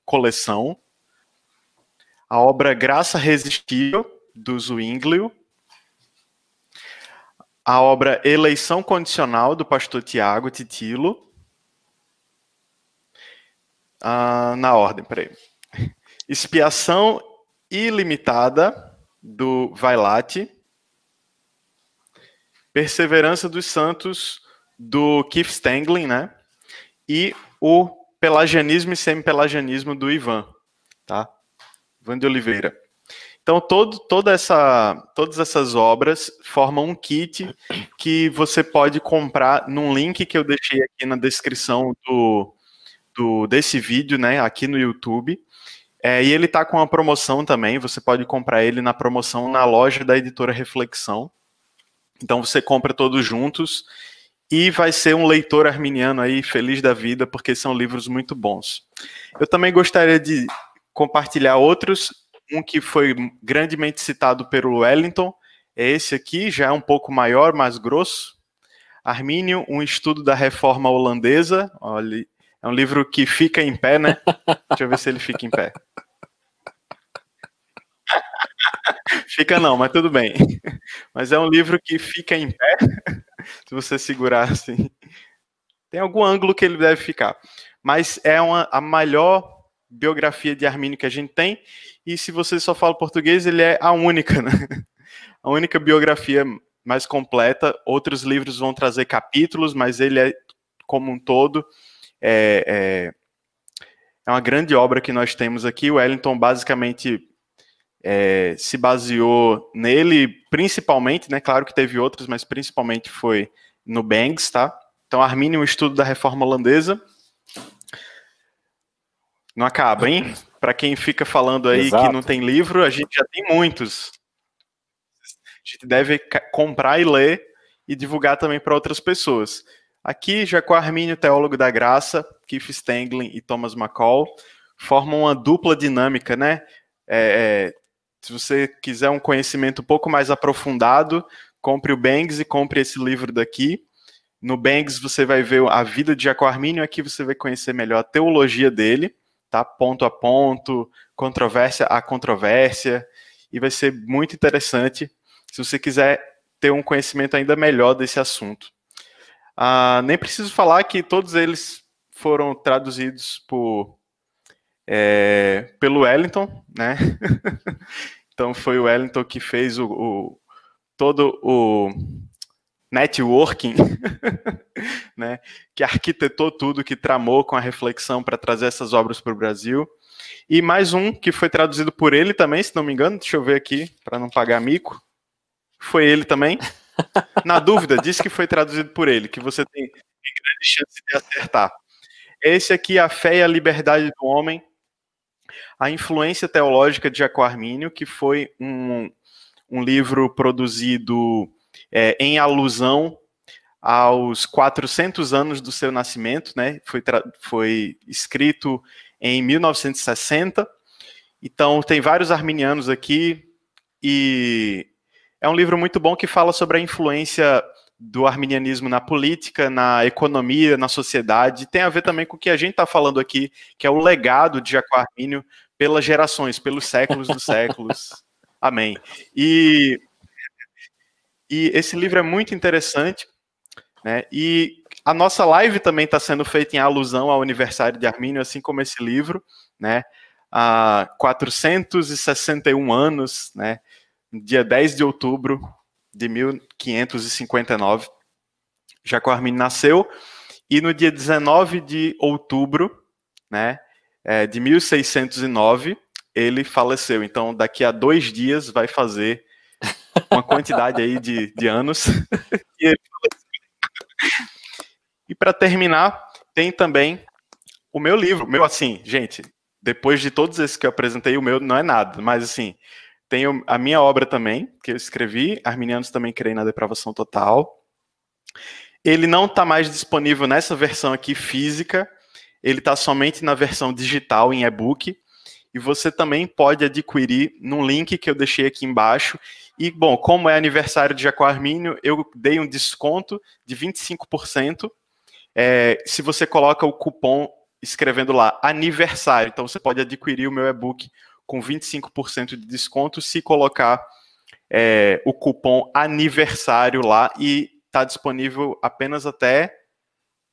coleção. A obra Graça Resistível, do Zwinglio. A obra Eleição Condicional, do pastor Tiago Titilo. Na ordem, peraí. Expiação Ilimitada, do Vailate. Perseverança dos Santos, do Keith Stanglin, né? E o Pelagianismo e Semi-Pelagianismo, do Ivan, tá? Ivan de Oliveira. Então, todas essas obras formam um kit que você pode comprar num link que eu deixei aqui na descrição desse vídeo, né, aqui no YouTube. E ele está com uma promoção também, você pode comprar ele na promoção na loja da editora Reflexão. Então você compra todos juntos e vai ser um leitor arminiano aí feliz da vida, porque são livros muito bons. Eu também gostaria de compartilhar outros, um que foi grandemente citado pelo Wellington, é esse aqui, já é um pouco maior, mais grosso. Armínio, um estudo da reforma holandesa. Olha, é um livro que fica em pé, né? Deixa eu ver se ele fica em pé. Fica não, mas tudo bem. Mas é um livro que fica em pé, se você segurar assim. Tem algum ângulo que ele deve ficar. Mas é a maior biografia de Armínio que a gente tem, e se você só fala português, ele é a única, né? A única biografia mais completa. Outros livros vão trazer capítulos, mas ele é, como um todo, é uma grande obra que nós temos aqui. O Wellington basicamente se baseou nele, principalmente, né? Claro que teve outros, mas principalmente foi no Bangs, tá? Então, Armínio, um estudo da reforma holandesa. Não acaba, hein? Para quem fica falando aí que não tem livro, a gente já tem muitos. A gente deve comprar e ler e divulgar também para outras pessoas. Aqui, Jacó Armínio, teólogo da graça, Keith Stanglin e Thomas McCall, formam uma dupla dinâmica, né? Se você quiser um conhecimento um pouco mais aprofundado, compre o Bangs e compre esse livro daqui. No Bangs você vai ver a vida de Jacó Armínio, aqui você vai conhecer melhor a teologia dele, tá? Ponto a ponto, controvérsia a controvérsia, e vai ser muito interessante se você quiser ter um conhecimento ainda melhor desse assunto. Nem preciso falar que todos eles foram traduzidos pelo Wellington, né? Então foi o Wellington que fez todo o networking, né? Que arquitetou tudo, que tramou com a reflexão para trazer essas obras para o Brasil. E mais um que foi traduzido por ele também, se não me engano, deixa eu ver aqui, para não pagar mico. Foi ele também. Na dúvida, disse que foi traduzido por ele, que você tem grande chance de acertar. Esse aqui, A Fé e a Liberdade do Homem, a influência teológica de Jacó Armínio, que foi um livro produzido em alusão aos 400 anos do seu nascimento, né? Foi escrito em 1960. Então, tem vários arminianos aqui, e é um livro muito bom que fala sobre a influência do arminianismo na política, na economia, na sociedade. Tem a ver também com o que a gente está falando aqui, que é o legado de Jacó Armínio pelas gerações, pelos séculos dos séculos. Amém. E esse livro é muito interessante, né? E a nossa live também está sendo feita em alusão ao aniversário de Armínio, assim como esse livro, né? Há 461 anos, né? Dia 10 de outubro de 1559, Jacó Armínio nasceu, e no dia 19 de outubro, né, de 1609, ele faleceu. Então, daqui a 2 dias vai fazer uma quantidade aí de anos. E para terminar, tem também o meu livro. O meu, assim, gente, depois de todos esses que eu apresentei, o meu não é nada, mas assim, tem a minha obra também, que eu escrevi, Arminianos Também Creem na Depravação Total. Ele não está mais disponível nessa versão aqui física, ele está somente na versão digital, em e-book, e você também pode adquirir num link que eu deixei aqui embaixo. E, bom, como é aniversário de Jacó Armínio, eu dei um desconto de 25%, se você coloca o cupom escrevendo lá, aniversário. Então, você pode adquirir o meu e-book com 25% de desconto se colocar o cupom aniversário lá, e está disponível apenas até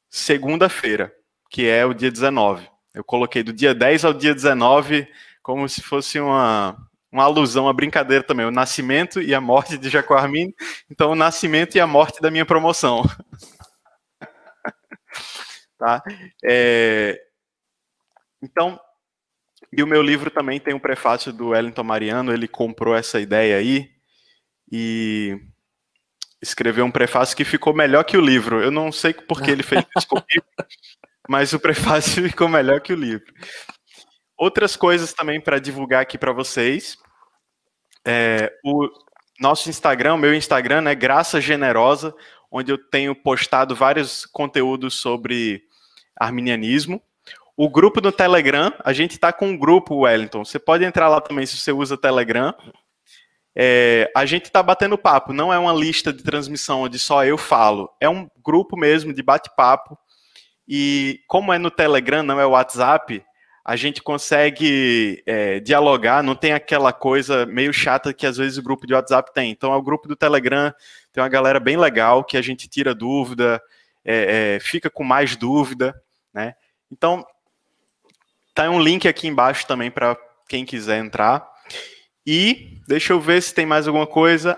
segunda-feira, que é o dia 19. Eu coloquei do dia 10 ao dia 19 como se fosse uma alusão, uma brincadeira também, o nascimento e a morte de Jacó Armínio, então o nascimento e a morte da minha promoção. Tá? Então, E o meu livro também tem um prefácio do Wellington Mariano, ele comprou essa ideia aí e escreveu um prefácio que ficou melhor que o livro. Eu não sei por que ele fez isso comigo, mas o prefácio ficou melhor que o livro. Outras coisas também para divulgar aqui para vocês. O nosso Instagram, o meu Instagram, né, Graça Generosa, onde eu tenho postado vários conteúdos sobre arminianismo. O grupo do Telegram, a gente está com um grupo, Wellington. Você pode entrar lá também se você usa Telegram. A gente está batendo papo, não é uma lista de transmissão onde só eu falo. É um grupo mesmo de bate-papo. E como é no Telegram, não é o WhatsApp, a gente consegue dialogar, não tem aquela coisa meio chata que às vezes o grupo de WhatsApp tem. Então é o grupo do Telegram, tem uma galera bem legal que a gente tira dúvida, fica com mais dúvida, né? Então, tá um link aqui embaixo também para quem quiser entrar. E deixa eu ver se tem mais alguma coisa.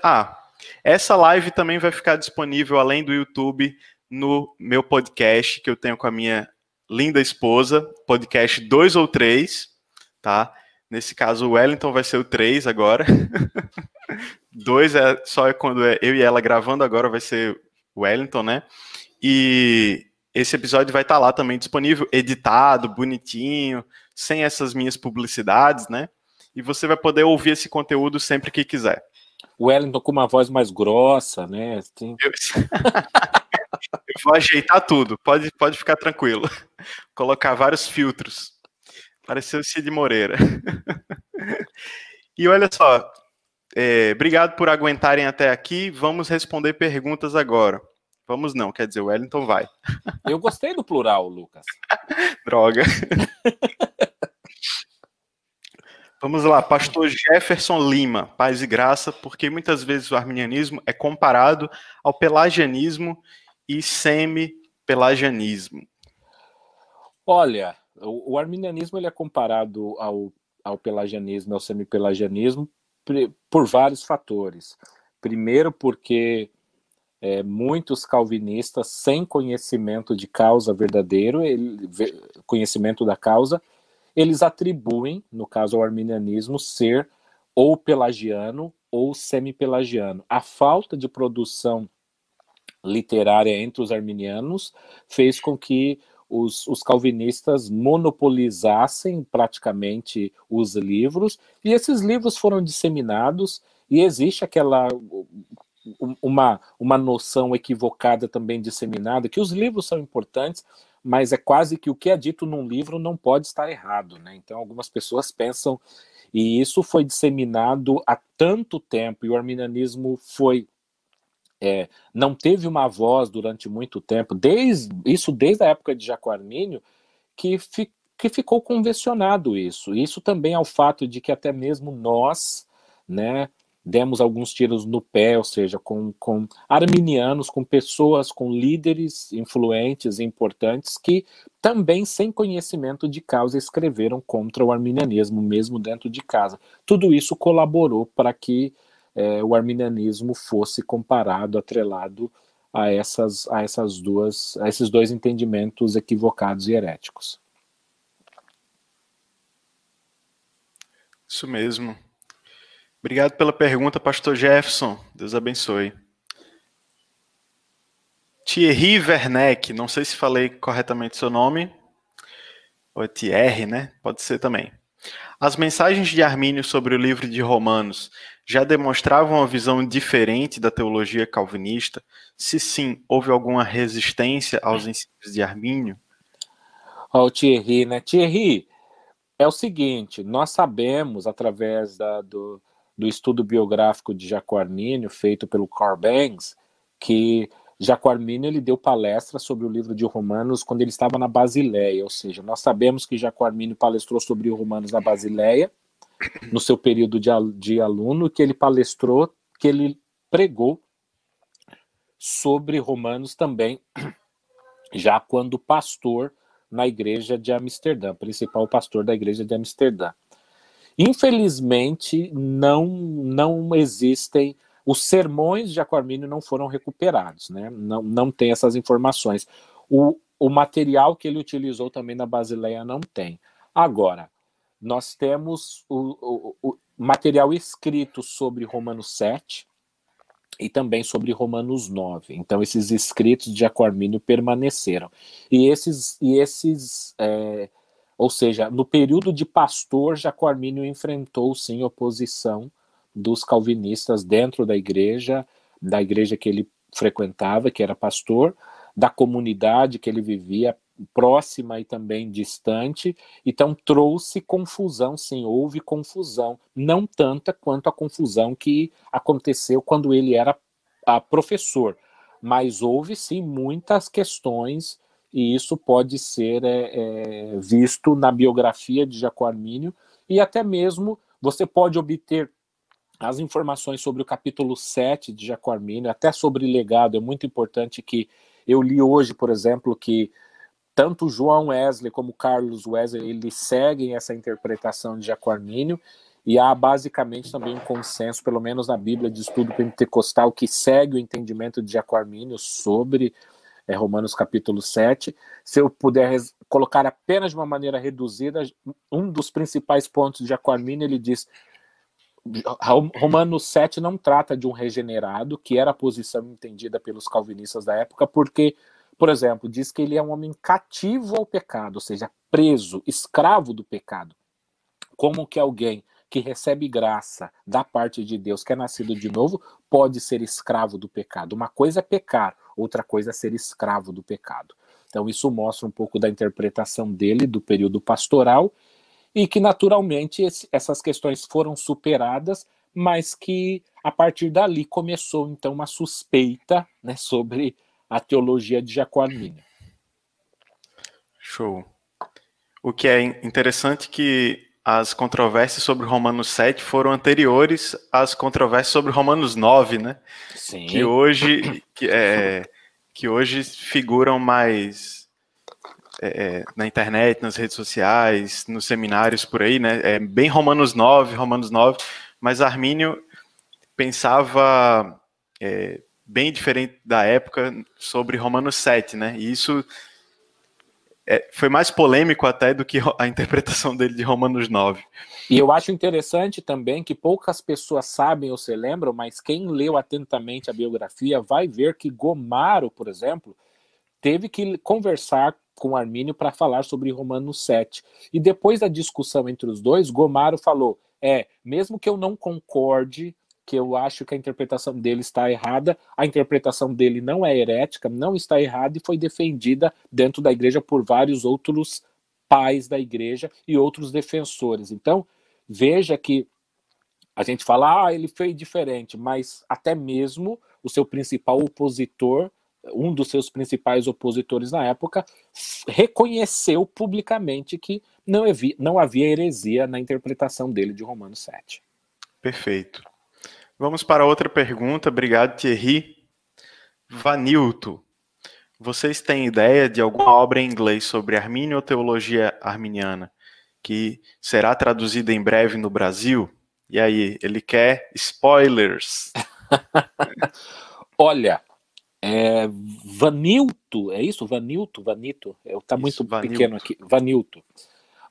Essa live também vai ficar disponível, além do YouTube, no meu podcast, que eu tenho com a minha linda esposa, podcast 2 ou 3, tá? Nesse caso, o Wellington vai ser o 3 agora. 2 só quando eu e ela gravando, agora vai ser o Wellington, né? E esse episódio vai estar lá também disponível, editado, bonitinho, sem essas minhas publicidades, né? E você vai poder ouvir esse conteúdo sempre que quiser. O Wellington com uma voz mais grossa, né? Eu vou ajeitar tudo, pode ficar tranquilo. Colocar vários filtros. Pareceu Cid Moreira. E olha só, obrigado por aguentarem até aqui. Vamos responder perguntas agora. Vamos não, quer dizer, o Wellington vai. Eu gostei do plural, Lucas. Droga. Vamos lá, pastor Jefferson Lima, paz e graça, porque muitas vezes o arminianismo é comparado ao pelagianismo e semi-pelagianismo. Olha, o arminianismo ele é comparado ao pelagianismo, ao semi-pelagianismo, por vários fatores. Primeiro, porque muitos calvinistas, sem conhecimento de causa verdadeiro, conhecimento da causa, eles atribuem, no caso ao arminianismo, ser ou pelagiano ou semi-pelagiano. A falta de produção literária entre os arminianos fez com que os calvinistas monopolizassem praticamente os livros, e esses livros foram disseminados, e existe uma noção equivocada também disseminada, que os livros são importantes, mas é quase que o que é dito num livro não pode estar errado, né? Então algumas pessoas pensam, e isso foi disseminado há tanto tempo, e o arminianismo não teve uma voz durante muito tempo, desde a época de Jacó Armínio, que ficou convencionado isso. Isso também ao fato de que até mesmo nós, né, demos alguns tiros no pé, ou seja, com arminianos, com pessoas, com líderes influentes e importantes que também, sem conhecimento de causa, escreveram contra o arminianismo, mesmo dentro de casa. Tudo isso colaborou para que o arminianismo fosse comparado, atrelado a esses dois entendimentos equivocados e heréticos. Isso mesmo. Obrigado pela pergunta, pastor Jefferson. Deus abençoe. Thierry Werneck, não sei se falei corretamente seu nome. Ou é Thierry, né? Pode ser também. As mensagens de Armínio sobre o livro de Romanos já demonstravam uma visão diferente da teologia calvinista? Se sim, houve alguma resistência aos ensinos de Armínio? O Thierry, né? Thierry, é o seguinte, nós sabemos, através do estudo biográfico de Jacó Armínio, feito pelo Carl Banks, que Jacó Armínio ele deu palestra sobre o livro de Romanos quando ele estava na Basileia, ou seja, nós sabemos que Jacó Armínio palestrou sobre o Romanos na Basileia, no seu período de aluno, que ele palestrou, que ele pregou sobre Romanos também, já quando pastor na igreja de Amsterdã, principal pastor da igreja de Amsterdã. Infelizmente, não existem, os sermões de Jacó Armínio não foram recuperados, né? Não tem essas informações. O material que ele utilizou também na Basileia não tem. Agora, nós temos o material escrito sobre Romanos 7 e também sobre Romanos 9. Então, esses escritos de Jaco Armínio permaneceram. Ou seja, no período de pastor, Jaco Armínio enfrentou, sim, oposição dos calvinistas dentro da igreja que ele frequentava, que era pastor, da comunidade que ele vivia, próxima e também distante. Então trouxe confusão, sim, houve confusão, não tanta quanto a confusão que aconteceu quando ele era professor, mas houve sim muitas questões, e isso pode ser visto na biografia de Jaco Armínio, e até mesmo você pode obter as informações sobre o capítulo 7 de Jaco Armínio, até sobre legado. É muito importante que eu li hoje, por exemplo, que tanto João Wesley como Carlos Wesley, eles seguem essa interpretação de Jaco Armínio, e há basicamente também um consenso, pelo menos na Bíblia de Estudo Pentecostal, que segue o entendimento de Jaco Armínio sobre Romanos capítulo 7. Se eu puder colocar apenas de uma maneira reduzida, um dos principais pontos de Jaco Armínio, ele diz: Romanos 7 não trata de um regenerado, que era a posição entendida pelos calvinistas da época, porque, por exemplo, diz que ele é um homem cativo ao pecado, ou seja, preso, escravo do pecado. Como que alguém que recebe graça da parte de Deus, que é nascido de novo, pode ser escravo do pecado? Uma coisa é pecar, outra coisa é ser escravo do pecado. Então isso mostra um pouco da interpretação dele do período pastoral, e que naturalmente essas questões foram superadas, mas que a partir dali começou então uma suspeita, né, sobre a teologia de Jaco Armínio. Show. O que é interessante que as controvérsias sobre Romanos 7 foram anteriores às controvérsias sobre Romanos 9, né? Sim. Que hoje figuram mais na internet, nas redes sociais, nos seminários por aí, né? É bem Romanos 9, mas Armínio pensava bem diferente da época sobre Romanos 7, né? E isso foi mais polêmico até do que a interpretação dele de Romanos 9. E eu acho interessante também que poucas pessoas sabem ou se lembram, mas quem leu atentamente a biografia vai ver que Gomaro, por exemplo, teve que conversar com Armínio para falar sobre Romanos 7. E depois da discussão entre os dois, Gomaro falou: mesmo que eu não concorde, que eu acho que a interpretação dele está errada, a interpretação dele não é herética, não está errada, e foi defendida dentro da igreja por vários outros pais da igreja e outros defensores. Então, veja que a gente fala, ele fez diferente, mas até mesmo o seu principal opositor, um dos seus principais opositores na época, reconheceu publicamente que não havia heresia na interpretação dele de Romanos 7. Perfeito. Vamos para outra pergunta. Obrigado, Thierry. Vanilto, vocês têm ideia de alguma obra em inglês sobre Armínio ou teologia arminiana que será traduzida em breve no Brasil? E aí, ele quer spoilers. Olha, Vanilto, é isso? Vanito? Tá muito Vanilto. pequeno aqui.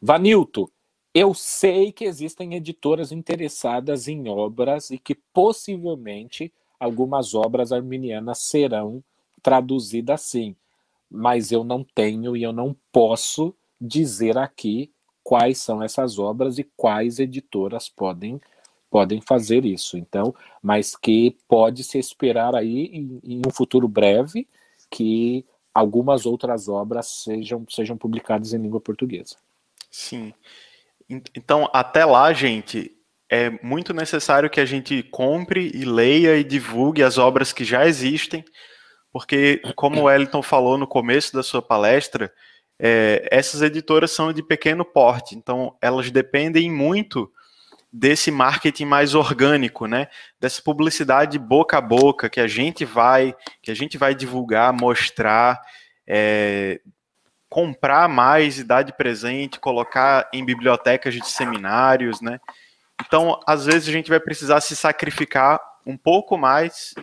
Vanilto, eu sei que existem editoras interessadas em obras e que possivelmente algumas obras arminianas serão traduzidas sim, mas eu não tenho e eu não posso dizer aqui quais são essas obras e quais editoras podem fazer isso. Então, mas que pode se esperar aí em um futuro breve que algumas outras obras sejam publicadas em língua portuguesa. Sim. Então, até lá, gente, é muito necessário que a gente compre e leia e divulgue as obras que já existem, porque, como o Wellington falou no começo da sua palestra, essas editoras são de pequeno porte, então elas dependem muito desse marketing mais orgânico, né? Dessa publicidade boca a boca que a gente vai divulgar, mostrar, comprar mais e dar de presente, colocar em bibliotecas de seminários, né? Então, às vezes a gente vai precisar se sacrificar um pouco mais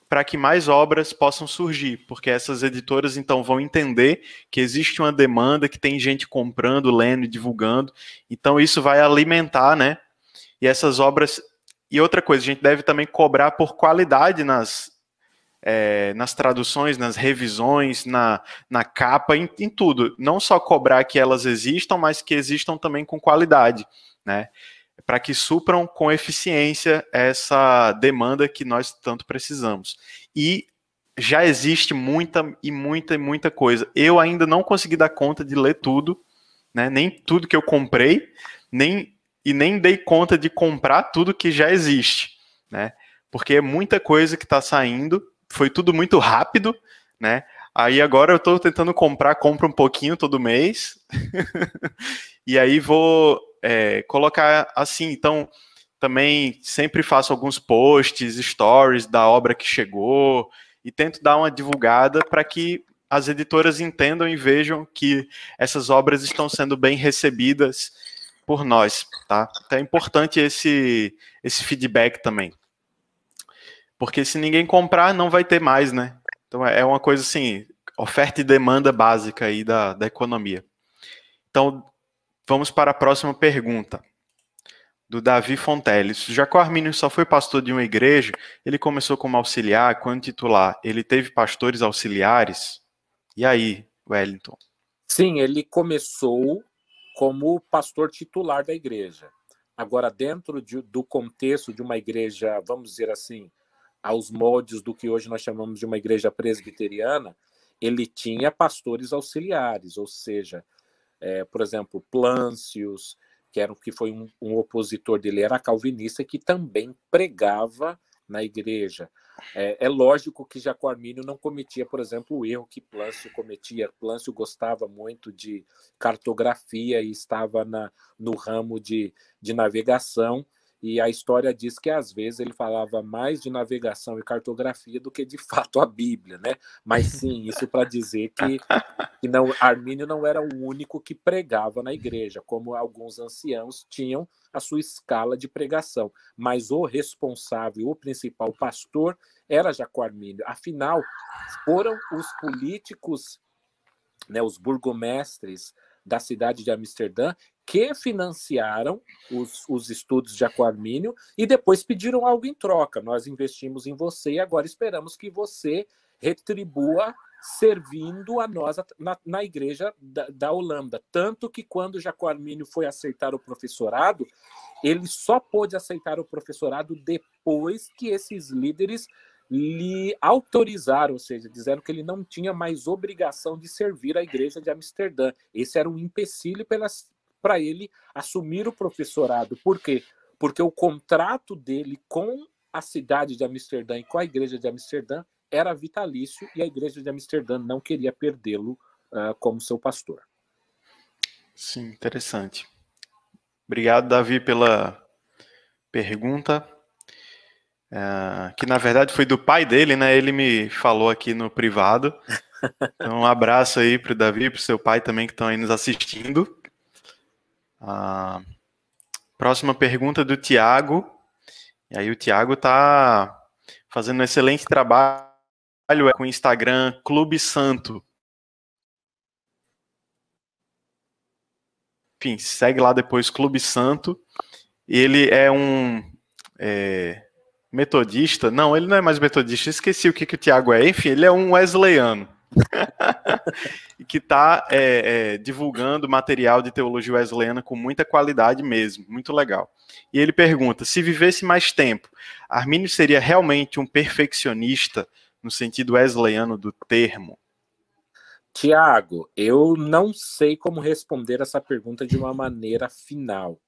para que mais obras possam surgir, porque essas editoras então vão entender que existe uma demanda, que tem gente comprando, lendo e divulgando, então isso vai alimentar, né? E essas obras. E outra coisa, a gente deve também cobrar por qualidade nas traduções, nas revisões, na capa, em tudo. Não só cobrar que elas existam, mas que existam também com qualidade, né? Para que supram com eficiência essa demanda que nós tanto precisamos. E já existe muita e muita e muita coisa. Eu ainda não consegui dar conta de ler tudo, né? Nem tudo que eu comprei, nem dei conta de comprar tudo que já existe, né? Porque é muita coisa que está saindo, foi tudo muito rápido, né? Aí agora eu estou tentando compro um pouquinho todo mês, e aí vou colocar assim. Então, também sempre faço alguns posts, stories da obra que chegou, e tento dar uma divulgada para que as editoras entendam e vejam que essas obras estão sendo bem recebidas por nós, tá? Então é importante esse feedback também. Porque se ninguém comprar, não vai ter mais, né? Então é uma coisa assim, oferta e demanda básica aí da economia. Então, vamos para a próxima pergunta, do Davi Fonteles. Já que o Armínio só foi pastor de uma igreja, ele começou como auxiliar, quando titular, ele teve pastores auxiliares? E aí, Wellington? Sim, ele começou como pastor titular da igreja. Agora, dentro do contexto de uma igreja, vamos dizer assim, aos moldes do que hoje nós chamamos de uma igreja presbiteriana, ele tinha pastores auxiliares, ou seja, por exemplo, Plâncios, que foi um opositor dele, era calvinista, que também pregava na igreja. É lógico que Jacó Armínio não cometia, por exemplo, o erro que Plâncio cometia. Plâncio gostava muito de cartografia e estava no ramo de navegação, e a história diz que às vezes ele falava mais de navegação e cartografia do que de fato a Bíblia, né? Mas sim, isso para dizer que não, Armínio não era o único que pregava na igreja, como alguns anciãos tinham a sua escala de pregação, mas o responsável, o principal pastor era Jacó Armínio. Afinal, foram os políticos, né, os burgomestres da cidade de Amsterdã, que financiaram os estudos de Jacó Armínio e depois pediram algo em troca. Nós investimos em você e agora esperamos que você retribua servindo a nós na igreja da Holanda. Tanto que quando Jacó Armínio foi aceitar o professorado, ele só pôde aceitar o professorado depois que esses líderes lhe autorizaram, ou seja, disseram que ele não tinha mais obrigação de servir a igreja de Amsterdã. Esse era um empecilho para ele assumir o professorado. Por quê? Porque o contrato dele com a cidade de Amsterdã e com a igreja de Amsterdã era vitalício e a igreja de Amsterdã não queria perdê-lo como seu pastor. Sim, interessante. Obrigado, Davi, pela pergunta, que na verdade foi do pai dele, né? Ele me falou aqui no privado. Então, um abraço aí para o Davi, para o seu pai também que estão aí nos assistindo. Próxima pergunta do Tiago. E aí o Tiago está fazendo um excelente trabalho com o Instagram Clube Santo. Enfim, segue lá depois Clube Santo. Ele é um metodista. Não, ele não é mais metodista. Esqueci o que o Tiago é. Enfim, ele é um wesleyano. E que está divulgando material de teologia wesleyana com muita qualidade mesmo. Muito legal. E ele pergunta, se vivesse mais tempo, Armínio seria realmente um perfeccionista no sentido wesleyano do termo? Tiago, eu não sei como responder essa pergunta de uma maneira final.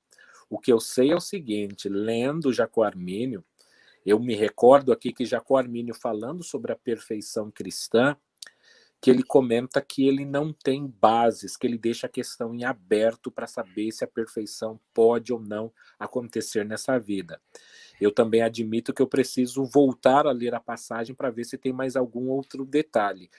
O que eu sei é o seguinte, lendo Jacó Armínio, eu me recordo aqui que Jacó Armínio, falando sobre a perfeição cristã, que ele comenta que ele não tem bases, que ele deixa a questão em aberto para saber se a perfeição pode ou não acontecer nessa vida. Eu também admito que eu preciso voltar a ler a passagem para ver se tem mais algum outro detalhe.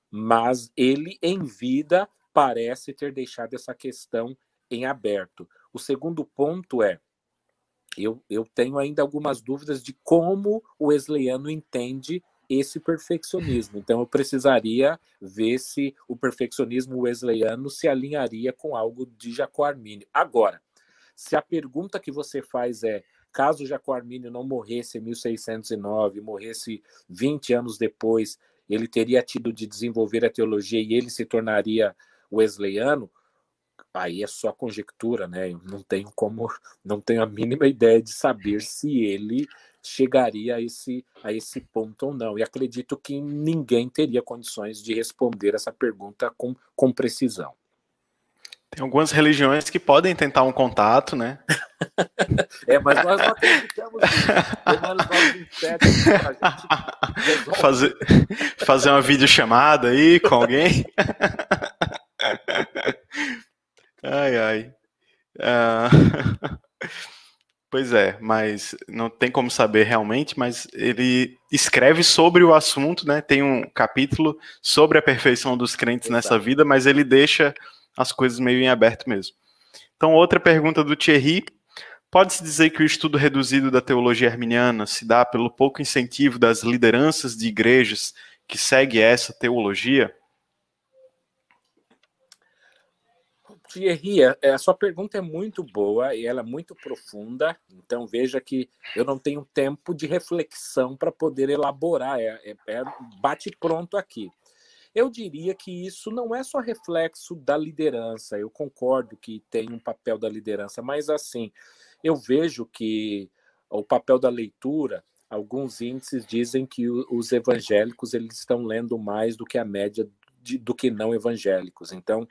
Mas ele, em vida, parece ter deixado essa questão em aberto. O segundo ponto é, eu tenho ainda algumas dúvidas de como o wesleyano entende esse perfeccionismo. Então, eu precisaria ver se o perfeccionismo wesleyano se alinharia com algo de Jacó Armínio. Agora, se a pergunta que você faz é, caso Jacó Armínio não morresse em 1609, morresse 20 anos depois, ele teria tido de desenvolver a teologia e ele se tornaria wesleyano, aí é só conjectura, né? Eu não tenho a mínima ideia de saber se ele chegaria a esse ponto ou não. E acredito que ninguém teria condições de responder essa pergunta com precisão. Tem algumas religiões que podem tentar um contato, né? Mas nós não acreditamos nisso. Fazer uma videochamada aí com alguém. Ai. Pois é, mas não tem como saber realmente, mas ele escreve sobre o assunto, né? Tem um capítulo sobre a perfeição dos crentes nessa vida, mas ele deixa as coisas meio em aberto mesmo. Então, outra pergunta do Thierry. Pode-se dizer que o estudo reduzido da teologia arminiana se dá pelo pouco incentivo das lideranças de igrejas que seguem essa teologia? Thierry, a sua pergunta é muito boa e ela é muito profunda, então veja que eu não tenho tempo de reflexão para poder elaborar, bate pronto aqui. Eu diria que isso não é só reflexo da liderança, eu concordo que tem um papel da liderança, mas assim, eu vejo que o papel da leitura, alguns índices dizem que os evangélicos eles estão lendo mais do que a média do que não evangélicos, então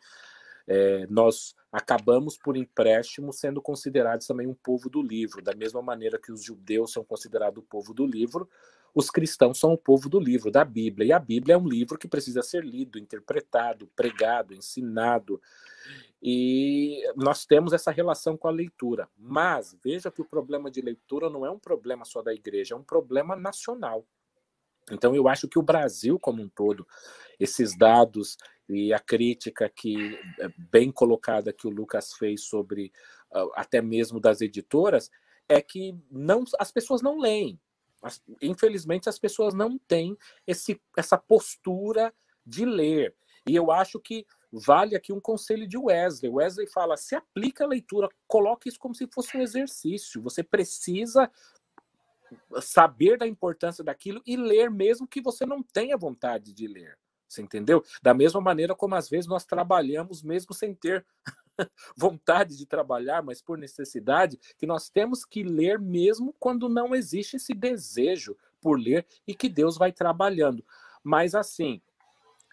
nós acabamos por empréstimo sendo considerados também um povo do livro, da mesma maneira que os judeus são considerados o povo do livro, os cristãos são o povo do livro, da Bíblia, e a Bíblia é um livro que precisa ser lido, interpretado, pregado, ensinado, e nós temos essa relação com a leitura, mas veja que o problema de leitura não é um problema só da igreja, é um problema nacional. Então eu acho que o Brasil como um todo, esses dados e a crítica que bem colocada que o Lucas fez sobre até mesmo das editoras, é que as pessoas não leem. Infelizmente, as pessoas não têm essa postura de ler. E eu acho que vale aqui um conselho de Wesley. Wesley fala, se aplica a leitura, coloque isso como se fosse um exercício. Você precisa saber da importância daquilo e ler mesmo que você não tenha vontade de ler. Você entendeu? Da mesma maneira como às vezes nós trabalhamos mesmo sem ter vontade de trabalhar, mas por necessidade, que nós temos que ler mesmo quando não existe esse desejo por ler e que Deus vai trabalhando. Mas assim,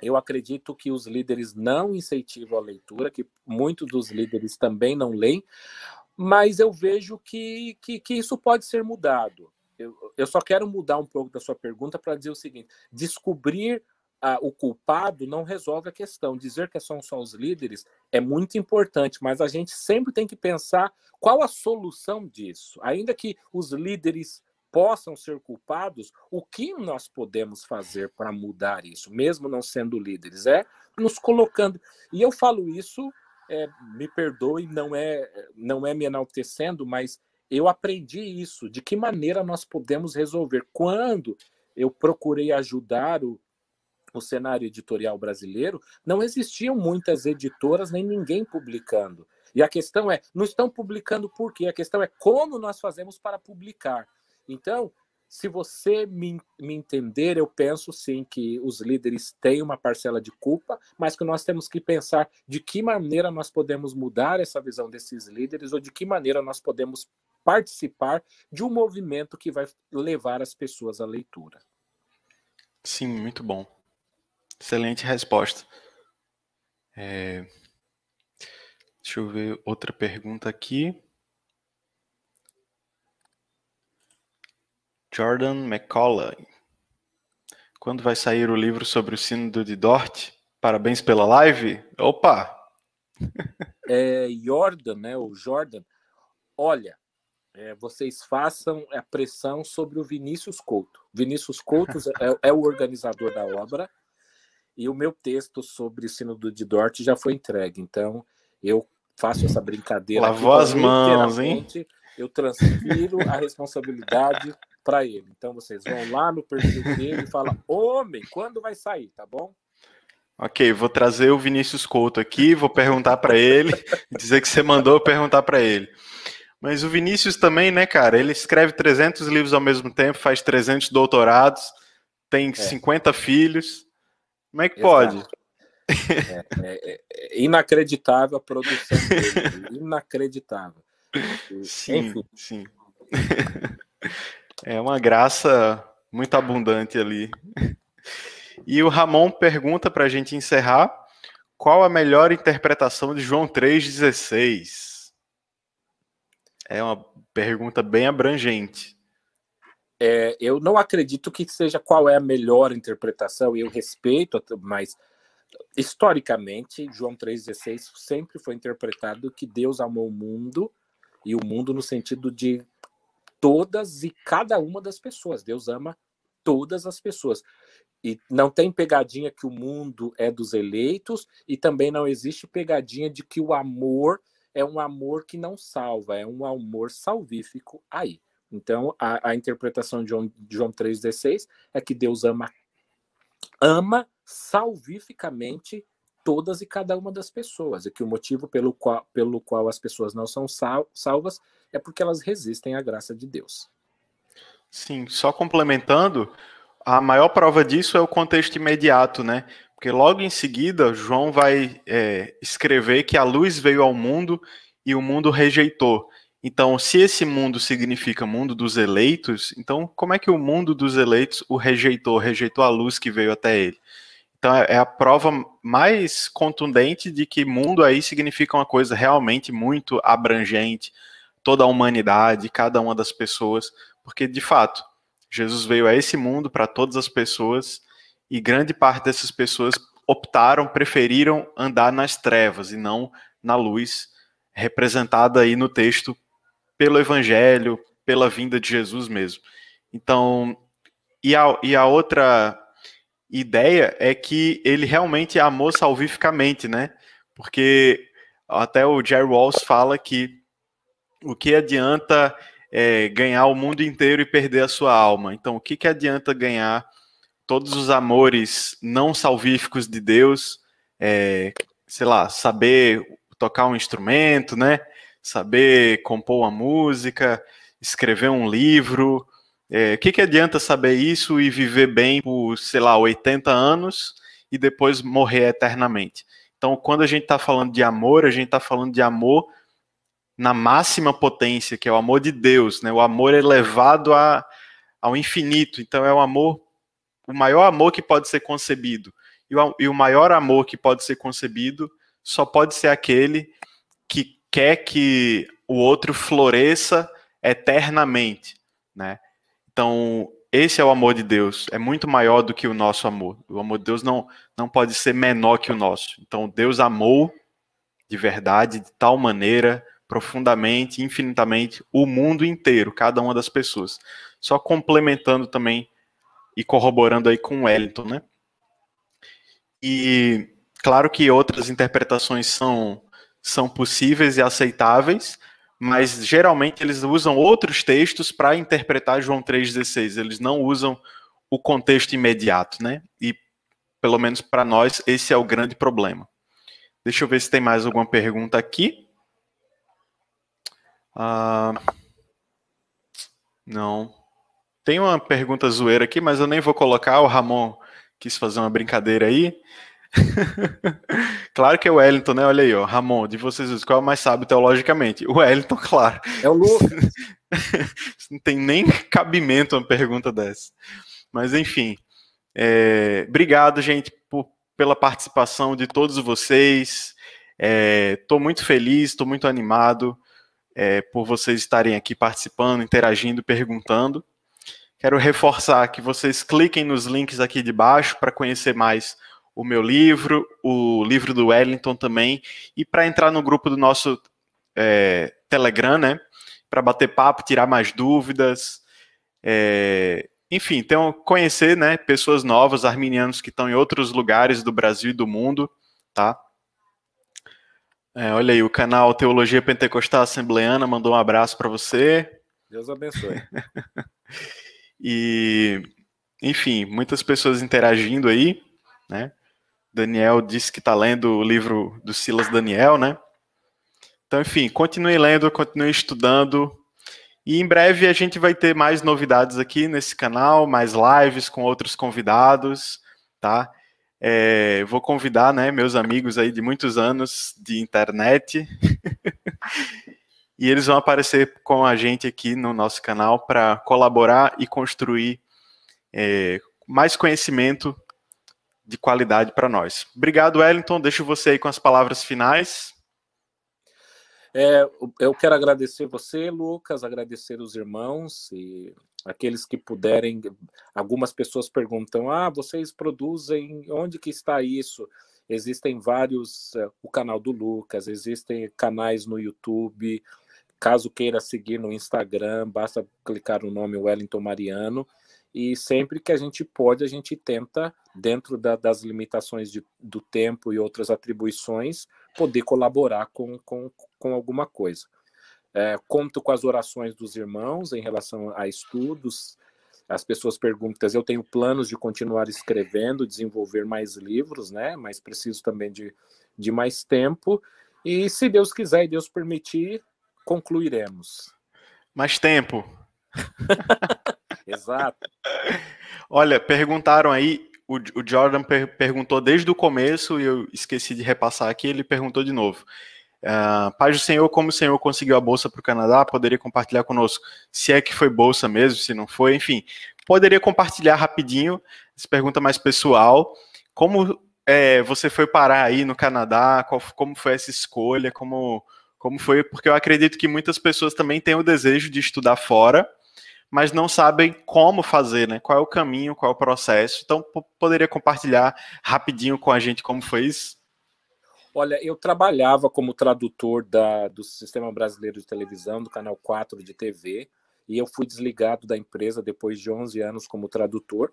eu acredito que os líderes não incentivam a leitura, que muitos dos líderes também não leem, mas eu vejo que isso pode ser mudado. Eu só quero mudar um pouco da sua pergunta para dizer o seguinte: descobrir o culpado não resolve a questão. Dizer que são só os líderes é muito importante, mas a gente sempre tem que pensar qual a solução disso. Ainda que os líderes possam ser culpados, o que nós podemos fazer para mudar isso, mesmo não sendo líderes? É nos colocando. E eu falo isso, me perdoe, não é me enaltecendo, mas eu aprendi isso, de que maneira nós podemos resolver. Quando eu procurei ajudar o cenário editorial brasileiro, não existiam muitas editoras, nem ninguém publicando. E a questão é, não estão publicando por quê? A questão é como nós fazemos para publicar. Então, se você me entender, eu penso sim que os líderes têm uma parcela de culpa, mas que nós temos que pensar de que maneira nós podemos mudar essa visão desses líderes ou de que maneira nós podemos participar de um movimento que vai levar as pessoas à leitura. Sim, muito bom. Excelente resposta. Deixa eu ver outra pergunta aqui. Jordan McCauley. Quando vai sair o livro sobre o Sínodo de Dort? Parabéns pela live. Opa! Jordan, né? O Jordan. Olha, vocês façam a pressão sobre o Vinícius Couto. Vinícius Couto é o organizador da obra e o meu texto sobre o Sínodo de Dort já foi entregue. Então, eu faço essa brincadeira. Lavou as mãos, hein? Eu transfiro a responsabilidade para ele. Então vocês vão lá no perfil dele e falam: homem, quando vai sair, tá bom? Ok, vou trazer o Vinícius Couto aqui, vou perguntar para ele, dizer que você mandou perguntar para ele. Mas o Vinícius também, né, cara, ele escreve 300 livros ao mesmo tempo, faz 300 doutorados, tem 50 filhos. Como é que pode? É inacreditável a produção dele, inacreditável. Sim, enfim. sim. É uma graça muito abundante ali. E o Ramon pergunta para a gente encerrar, qual a melhor interpretação de João 3,16? É uma pergunta bem abrangente. Eu não acredito que seja qual é a melhor interpretação, eu respeito, mas historicamente, João 3,16 sempre foi interpretado que Deus amou o mundo, e o mundo no sentido de todas e cada uma das pessoas. Deus ama todas as pessoas. E não tem pegadinha que o mundo é dos eleitos, e também não existe pegadinha de que o amor é um amor que não salva, é um amor salvífico aí. Então, a interpretação de João 3,16 é que Deus ama salvificamente todas e cada uma das pessoas, e que o motivo pelo qual as pessoas não são salvas é porque elas resistem à graça de Deus. Sim, só complementando, a maior prova disso é o contexto imediato, né? Porque logo em seguida, João vai escrever que a luz veio ao mundo e o mundo rejeitou. Então, se esse mundo significa mundo dos eleitos, então como é que o mundo dos eleitos o rejeitou? Rejeitou a luz que veio até ele. Então, é a prova mais contundente de que mundo aí significa uma coisa realmente muito abrangente, toda a humanidade, cada uma das pessoas, porque, de fato, Jesus veio a esse mundo para todas as pessoas e grande parte dessas pessoas preferiram andar nas trevas e não na luz, representada aí no texto pelo Evangelho, pela vinda de Jesus mesmo. Então, e a outra ideia é que ele realmente amou salvificamente, né? Porque até o Jerry Walls fala que o que adianta ganhar o mundo inteiro e perder a sua alma? Então, o que adianta ganhar todos os amores não salvíficos de Deus? Sei lá, saber tocar um instrumento, né? Saber compor uma música, escrever um livro. O que adianta saber isso e viver bem por, sei lá, 80 anos e depois morrer eternamente? Então, quando a gente está falando de amor, a gente está falando de amor na máxima potência, que é o amor de Deus, né? O amor elevado ao infinito. Então, é o maior amor que pode ser concebido. E o maior amor que pode ser concebido só pode ser aquele que quer que o outro floresça eternamente, né? Então, esse é o amor de Deus, é muito maior do que o nosso amor. O amor de Deus não pode ser menor que o nosso. Então, Deus amou de verdade, de tal maneira, profundamente, infinitamente, o mundo inteiro, cada uma das pessoas. Só complementando também e corroborando aí com o Wellington, né? E claro que outras interpretações são possíveis e aceitáveis, mas geralmente eles usam outros textos para interpretar João 3,16. Eles não usam o contexto imediato, né? E pelo menos para nós esse é o grande problema. Deixa eu ver se tem mais alguma pergunta aqui. Não. Tem uma pergunta zoeira aqui, mas eu nem vou colocar. O Ramon quis fazer uma brincadeira aí. Claro que é o Wellington, né? Olha aí, ó. Ramon, de vocês, qual é o mais sábio teologicamente? O Wellington, claro. É o Lucas. Não tem nem cabimento uma pergunta dessa. Mas, enfim. Obrigado, gente, pela participação de todos vocês. Estou muito feliz, estou muito animado por vocês estarem aqui participando, interagindo, perguntando. Quero reforçar que vocês cliquem nos links aqui de baixo para conhecer mais o meu livro, o livro do Wellington também, e para entrar no grupo do nosso Telegram, né? Para bater papo, tirar mais dúvidas. Enfim, então, conhecer, né, pessoas novas, arminianos que estão em outros lugares do Brasil e do mundo, tá? Olha aí, o canal Teologia Pentecostal Assembleana mandou um abraço para você. Deus abençoe. E, enfim, muitas pessoas interagindo aí, né? Daniel disse que está lendo o livro do Silas Daniel, né? Então, enfim, continue lendo, continue estudando. E em breve a gente vai ter mais novidades aqui nesse canal, mais lives com outros convidados, tá? Vou convidar, né, meus amigos aí de muitos anos de internet e eles vão aparecer com a gente aqui no nosso canal para colaborar e construir mais conhecimento de qualidade para nós. Obrigado, Wellington. Deixo você aí com as palavras finais. Eu quero agradecer você, Lucas, agradecer os irmãos e aqueles que puderem. Algumas pessoas perguntam: vocês produzem, onde que está isso? Existem vários, o canal do Lucas, existem canais no YouTube. Caso queira seguir no Instagram, basta clicar no nome Wellington Mariano. E sempre que a gente pode, a gente tenta, dentro das limitações do tempo e outras atribuições, poder colaborar com alguma coisa. Conto com as orações dos irmãos em relação a estudos. As pessoas perguntam, eu tenho planos de continuar escrevendo, desenvolver mais livros, né? Mas preciso também de mais tempo. E se Deus quiser e Deus permitir, concluiremos. Mais tempo. Exato. Olha, perguntaram aí, o Jordan perguntou desde o começo e eu esqueci de repassar aqui, ele perguntou de novo. Paz do Senhor, como o Senhor conseguiu a bolsa para o Canadá? Poderia compartilhar conosco? Se é que foi bolsa mesmo, se não foi, enfim. Poderia compartilhar rapidinho, essa pergunta mais pessoal. Como você foi parar aí no Canadá? Como foi essa escolha? Como foi? Porque eu acredito que muitas pessoas também têm o desejo de estudar fora, mas não sabem como fazer, né? Qual é o caminho, qual é o processo. Então, poderia compartilhar rapidinho com a gente como foi isso? Olha, eu trabalhava como tradutor do Sistema Brasileiro de Televisão, do Canal 4 de TV, e eu fui desligado da empresa depois de 11 anos como tradutor.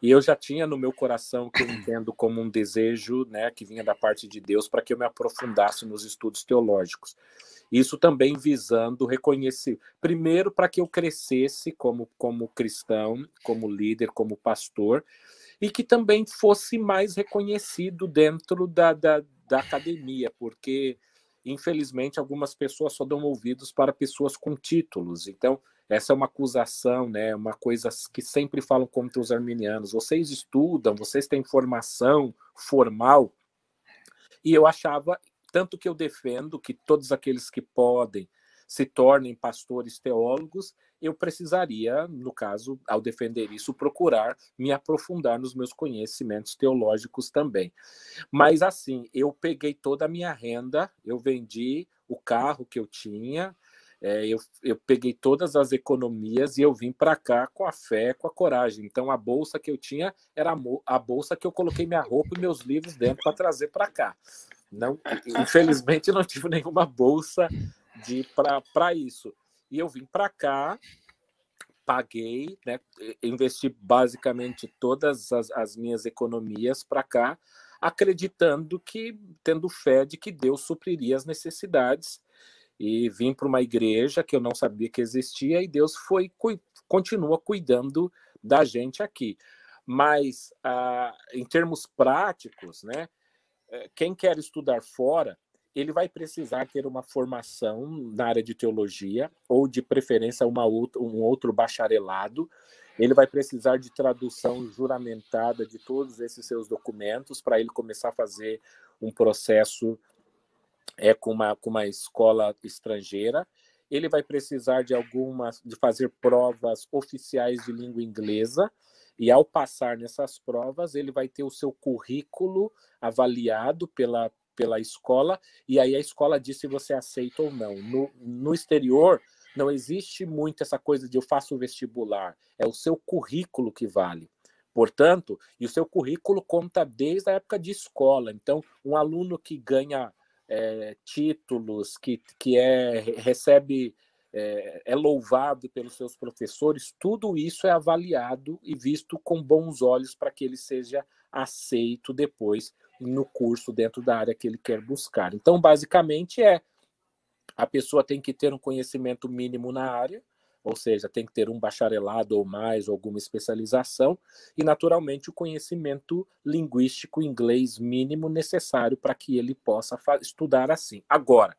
E eu já tinha no meu coração o que eu entendo como um desejo, né, que vinha da parte de Deus para que eu me aprofundasse nos estudos teológicos. Isso também visando reconhecer, primeiro, para que eu crescesse como cristão, como líder, como pastor, e que também fosse mais reconhecido dentro da academia, porque, infelizmente, algumas pessoas só dão ouvidos para pessoas com títulos. Então, essa é uma acusação, né? Uma coisa que sempre falam contra os arminianos. Vocês estudam, vocês têm formação formal, e eu achava, tanto que eu defendo que todos aqueles que podem se tornem pastores teólogos, eu precisaria, no caso, ao defender isso, procurar me aprofundar nos meus conhecimentos teológicos também. Mas, assim, eu peguei toda a minha renda, eu vendi o carro que eu tinha, eu peguei todas as economias e eu vim para cá com a fé, com a coragem. Então, a bolsa que eu tinha era a bolsa que eu coloquei minha roupa e meus livros dentro para trazer para cá. Não, infelizmente, não tive nenhuma bolsa para isso. E eu vim para cá, paguei, né, investi basicamente todas as minhas economias para cá, acreditando que, tendo fé de que Deus supriria as necessidades. E vim para uma igreja que eu não sabia que existia e Deus continua cuidando da gente aqui. Mas, em termos práticos, né, quem quer estudar fora, ele vai precisar ter uma formação na área de teologia, ou de preferência um outro bacharelado. Ele vai precisar de tradução juramentada de todos esses seus documentos, para ele começar a fazer um processo com uma escola estrangeira. Ele vai precisar de fazer provas oficiais de língua inglesa, e ao passar nessas provas, ele vai ter o seu currículo avaliado pela escola, e aí a escola diz se você aceita ou não. No exterior, não existe muito essa coisa de eu faço o vestibular, é o seu currículo que vale. Portanto, e o seu currículo conta desde a época de escola. Então, um aluno que ganha títulos, que recebe, é louvado pelos seus professores, tudo isso é avaliado e visto com bons olhos para que ele seja aceito depois no curso dentro da área que ele quer buscar. Então, basicamente, a pessoa tem que ter um conhecimento mínimo na área, ou seja, tem que ter um bacharelado ou mais, alguma especialização, e, naturalmente, o conhecimento linguístico inglês mínimo necessário para que ele possa estudar assim. Agora,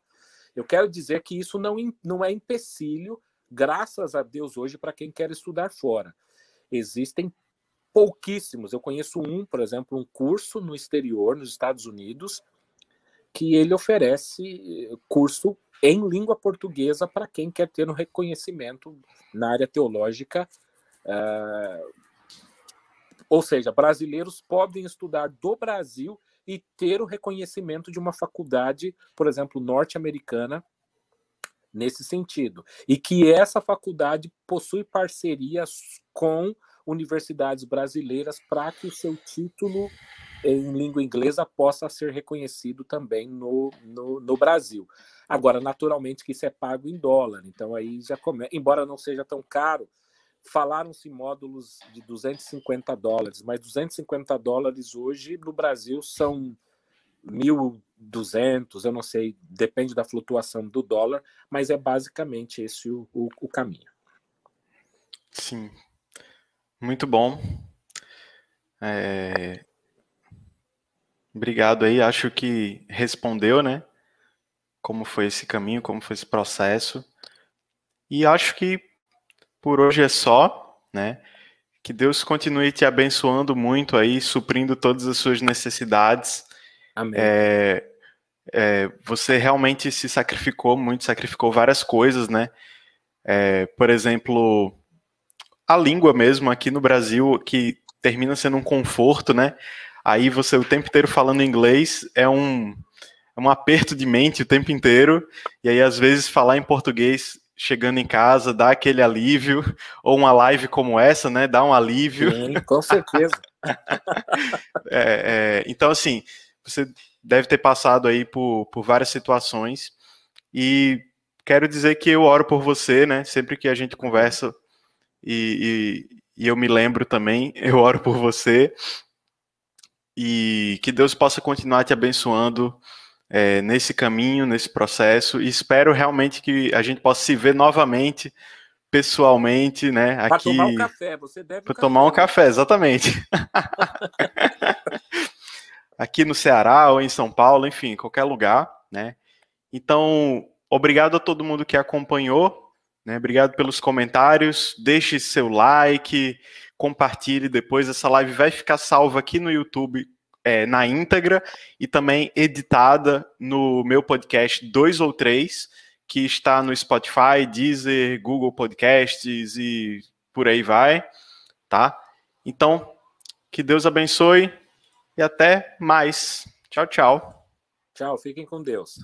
eu quero dizer que isso não é empecilho, graças a Deus, hoje, para quem quer estudar fora. Existem pouquíssimos. Eu conheço por exemplo, um curso no exterior, nos Estados Unidos, que ele oferece curso em língua portuguesa para quem quer ter um reconhecimento na área teológica. Ou seja, brasileiros podem estudar do Brasil e ter o reconhecimento de uma faculdade, por exemplo, norte-americana, nesse sentido. E que essa faculdade possui parcerias com universidades brasileiras para que o seu título em língua inglesa possa ser reconhecido também no Brasil. Agora, naturalmente que isso é pago em dólar, então aí já começa, embora não seja tão caro, falaram-se módulos de $250, mas $250 hoje no Brasil são 1.200, eu não sei, depende da flutuação do dólar, mas é basicamente esse o caminho. Sim, muito bom. Obrigado aí, acho que respondeu, né? Como foi esse caminho, como foi esse processo. E acho que por hoje é só, né? Que Deus continue te abençoando muito aí, suprindo todas as suas necessidades. Amém. Você realmente se sacrificou muito, sacrificou várias coisas, né? Por exemplo, a língua mesmo aqui no Brasil, que termina sendo um conforto, né? Aí você o tempo inteiro falando inglês é um aperto de mente o tempo inteiro, e aí às vezes falar em português chegando em casa dá aquele alívio, ou uma live como essa, né? Dá um alívio. Sim, com certeza. Então, assim, você deve ter passado aí por várias situações, e quero dizer que eu oro por você, né? Sempre que a gente conversa e eu me lembro também, eu oro por você, e que Deus possa continuar te abençoando nesse caminho, nesse processo, e espero realmente que a gente possa se ver novamente, pessoalmente, né? Para aqui, tomar um café, você deve para tomar um café, exatamente. Aqui no Ceará ou em São Paulo, enfim, qualquer lugar, né? Então, obrigado a todo mundo que acompanhou, né? Obrigado pelos comentários, deixe seu like, compartilhe depois, essa live vai ficar salva aqui no YouTube na íntegra e também editada no meu podcast 2 ou 3, que está no Spotify, Deezer, Google Podcasts e por aí vai, tá? Então, que Deus abençoe e até mais. Tchau, tchau. Tchau, fiquem com Deus.